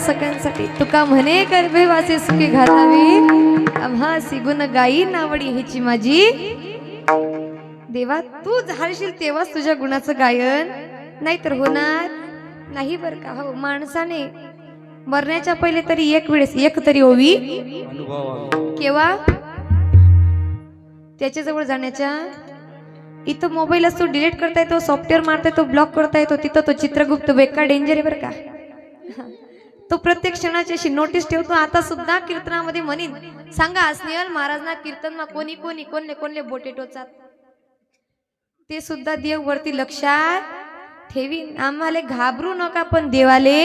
सगळ्यांसाठी तुका म्हणे गर्भे वासे सुखी घालावी आम्हासी गुण गाई नावडी ह्याची माझी देवा तू झाडशील तेव्हाच तुझ्या गुणाचं गायन नाहीतर होणार नाही बर का हो माणसाने मरण्याच्या पहिले तरी एक वेळेस एक तरी ओवी केव्हा त्याच्या जवळ जाण्याच्या इथं मोबाईल असतो डिलीट करता येतो सॉफ्टवेअर मारता येतो ब्लॉक करता येतो तिथं तो चित्रगुप्त बेका डेंजर आहे बरं का तो प्रत्येक क्षणाची अशी नोटीस ठेवतो आता सुद्धा कीर्तनामध्ये म्हणीन सांगा स्नेहल महाराजना कीर्तनमा कोणी कोणी कोणले कोणले बोटे टोचात ते सुद्धा देव वरती लक्षात ठेवीन आम्हाला घाबरू नका पण देवाले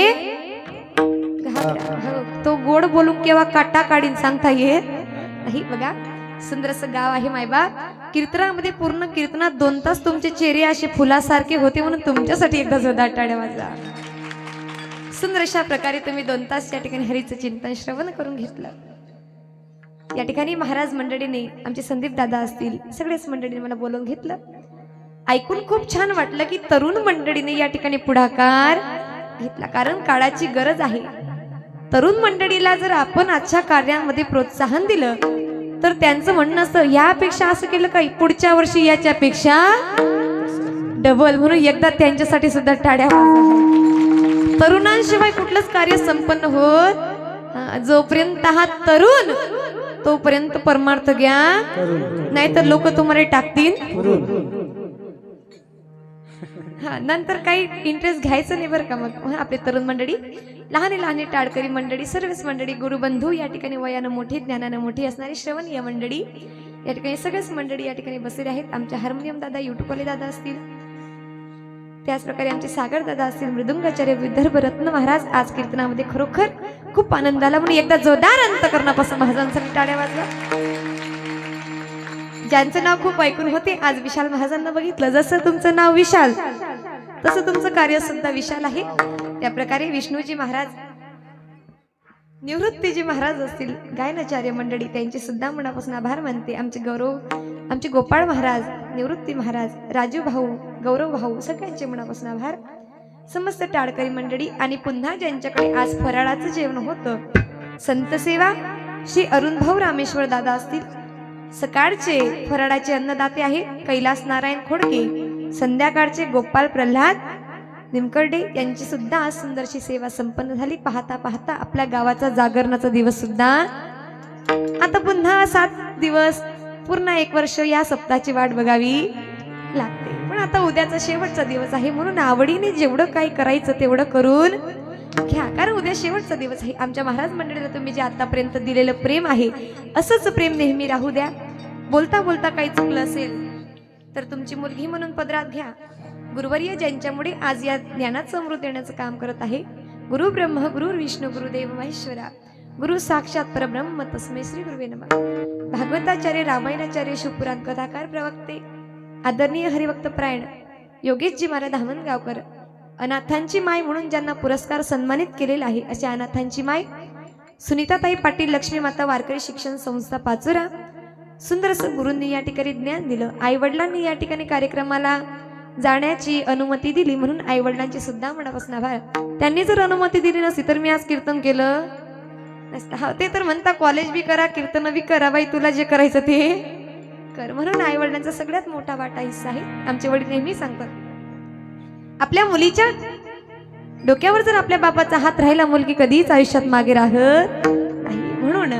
तो गोड बोलून केव्हा काटा काढीन सांगता येत नाही बघा सुंदर असं गाव आहे मायबाप कीर्तनामध्ये पूर्ण कीर्तनात 2 तास तुमचे चेहरे असे फुलासारखे होते म्हणून तुमच्यासाठी एकदा जोरदार टाळ्या वाजवा सुंदर अशा प्रकारे तुम्ही 2 तास या ठिकाणी हरीचं चिंतन श्रवण करून घेतलं या ठिकाणी महाराज मंडळीने आमचे संदीप दादा असतील सगळेच मंडळीने मला बोलवून घेतलं ऐकून खूप छान वाटलं की तरुण मंडळीने या ठिकाणी पुढाकार घेतला कारण काळाची गरज आहे तरुण मंडळीला जर आपण आजच्या कार्यामध्ये प्रोत्साहन दिलं तर त्यांचं म्हणणं असतं यापेक्षा असं केलं काही पुढच्या वर्षी याच्यापेक्षा डबल म्हणून एकदा त्यांच्यासाठी सुद्धा टाळ्या वाजवा तरुणांशिवाय कुठलंच कार्य संपन्न होत जोपर्यंत हा तरुण तोपर्यंत परमार्थ घ्या नाहीतर लोक तुम्हाला टाकतील हा नंतर काही इंटरेस्ट घ्यायचं नाही बरं का मग आपले तरुण मंडळी लहान टाळकरी मंडळी सर्वच मंडळी गुरुबंधू या ठिकाणी वयानं मोठी ज्ञानानं मोठी असणारी श्रवणीय मंडळी या ठिकाणी सगळेच मंडळी या ठिकाणी बसलेले आहेत आमचे हार्मोनियम दादा युट्यूबवाले दादा असतील त्याचप्रकारे आमचे सागर दादा असतील मृदुंगाचार्य विदर्भ रत्न महाराज आज कीर्तनामध्ये खरोखर खूप आनंद आला म्हणून एकदा जोरदार अंतकरणापासून महाराजांसाठी टाळ्या वाजवा ज्यांचं नाव खूप ऐकून होते आज विशाल महाराजांना बघितलं जसं तुमचं नाव विशाल तसं तुमचं कार्य सुद्धा विशाल आहे त्या प्रकारे विष्णूजी महाराज निवृत्तीजी महाराज असतील गायनाचार्य मंडळी त्यांचे सुद्धा मनापासून आभार मानते आमचे गोपाळ महाराज निवृत्ती महाराज राजू भाऊ गौरव भाऊ सगळ्यांचे मनापासून आभार समस्त टाळकरी मंडळी आणि पुन्हा ज्यांच्याकडे आज फराळाचं जेवण होतं, संत सेवा श्री अरुणभाऊ रामेश्वर दादा असतील, सकाळचे फराळाचे अन्नदाते आहे कैलास नारायण खोडके, संध्याकाळचे गोपाल प्रल्हाद निमकर्डे यांची सुद्धा आज सुंदरशी सेवा संपन्न झाली. पाहता पाहता आपल्या गावाचा जागरणाचा दिवस सुद्धा आता पुन्हा 7 दिवस पूर्ण 1 वर्ष या सप्ताहाची वाट बघावी लागते. पण आता उद्याचा शेवटचा दिवस आहे म्हणून आवडीने जेवढं काही करायचं तेवढं करून घ्या, कारण उद्या शेवटचा दिवस आहे. आमच्या महाराज मंडळीला तुम्ही जे आतापर्यंत दिलेलं प्रेम आहे असंच प्रेम नेहमी राहू द्या. बोलता बोलता काही चुकलं असेल तर तुमची मुलगी म्हणून पदरात घ्या. गुरुवर्य ज्यांच्यामुळे आज या ज्ञानाचं अमृत देण्याचं काम करत आहे, गुरु ब्रह्म गुरु विष्णू गुरुदेव महेश्वरा गुरु साक्षात परब्रह्म तस्मै श्री गुरुवे नमः. भागवताचार्य रामायणाचार्य शिवपुराण कथाकार प्रवक्ते आदरणीय हरिभक्त प्रायण योगेशजी महाराज धामणगावकर, अनाथांची माय म्हणून ज्यांना पुरस्कार सन्मानित केलेला आहे अशा अनाथांची माय सुनीताताई पाटील लक्ष्मी माता वारकरी शिक्षण संस्था पाचोरा, सुंदरसं गुरूंनी या ठिकाणी ज्ञान दिलं. आई वडिलांनी या ठिकाणी कार्यक्रमाला जाण्याची अनुमती दिली म्हणून आई वडिलांची सुद्धा मनापासून आभार. त्यांनी जर अनुमती दिली नसती तर मी आज कीर्तन केलं नसतं. हा, ते तर म्हणता कॉलेज बी करा कीर्तन बी करा, बाई तुला जे करायचं ते कर. म्हणून आई वडिलांचा सगळ्यात मोठा वाटा हिस्सा आहे. आमचे वडील नेहमी सांगतात, आपल्या मुलीच्या डोक्यावर जर आपल्या बापाचा हात राहिला मुलगी कधीच आयुष्यात मागे राहत नाही. म्हणून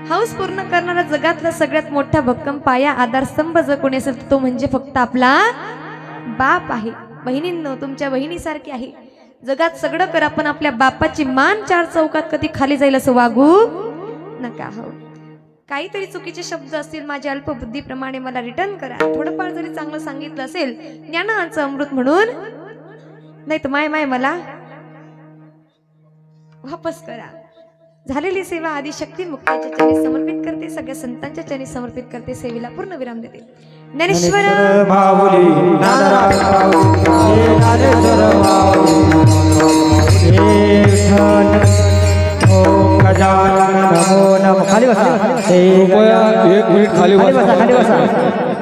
हौस पूर्ण करणारा जगातला सगळ्यात मोठा भक्कम पाया आधारस्तंभ जर कोणी असेल तर तो म्हणजे फक्त आपला बाप आहे. बहिणींनो, तुमच्या बहिणीसारखी आहे. जगात सगळं करा पण आपल्या बापाची मान 4 चौकात कधी खाली जाईल असं वागू नका. हो, काहीतरी चुकीचे शब्द असतील माझ्या अल्पबुद्धीप्रमाणे मला रिटर्न करा. थोडंफार जरी चांगलं सांगितलं असेल ज्ञानाचं अमृत म्हणून, नाही तर माय मला वापस करा. झालेली सेवा आदि शक्ती मुक्ताच्या चरणी समर्पित करते, सगळ्या संतांच्या चरणी समर्पित करते. सेवेला पूर्ण विराम देते. ज्ञानेश्वर माऊली नारायण माऊली, हे ज्ञानेश्वर माऊली, हे विठ्ठल ओम गजानन नमो नमः. खाली बसा, कृपया 1 मिनिट खाली बसा.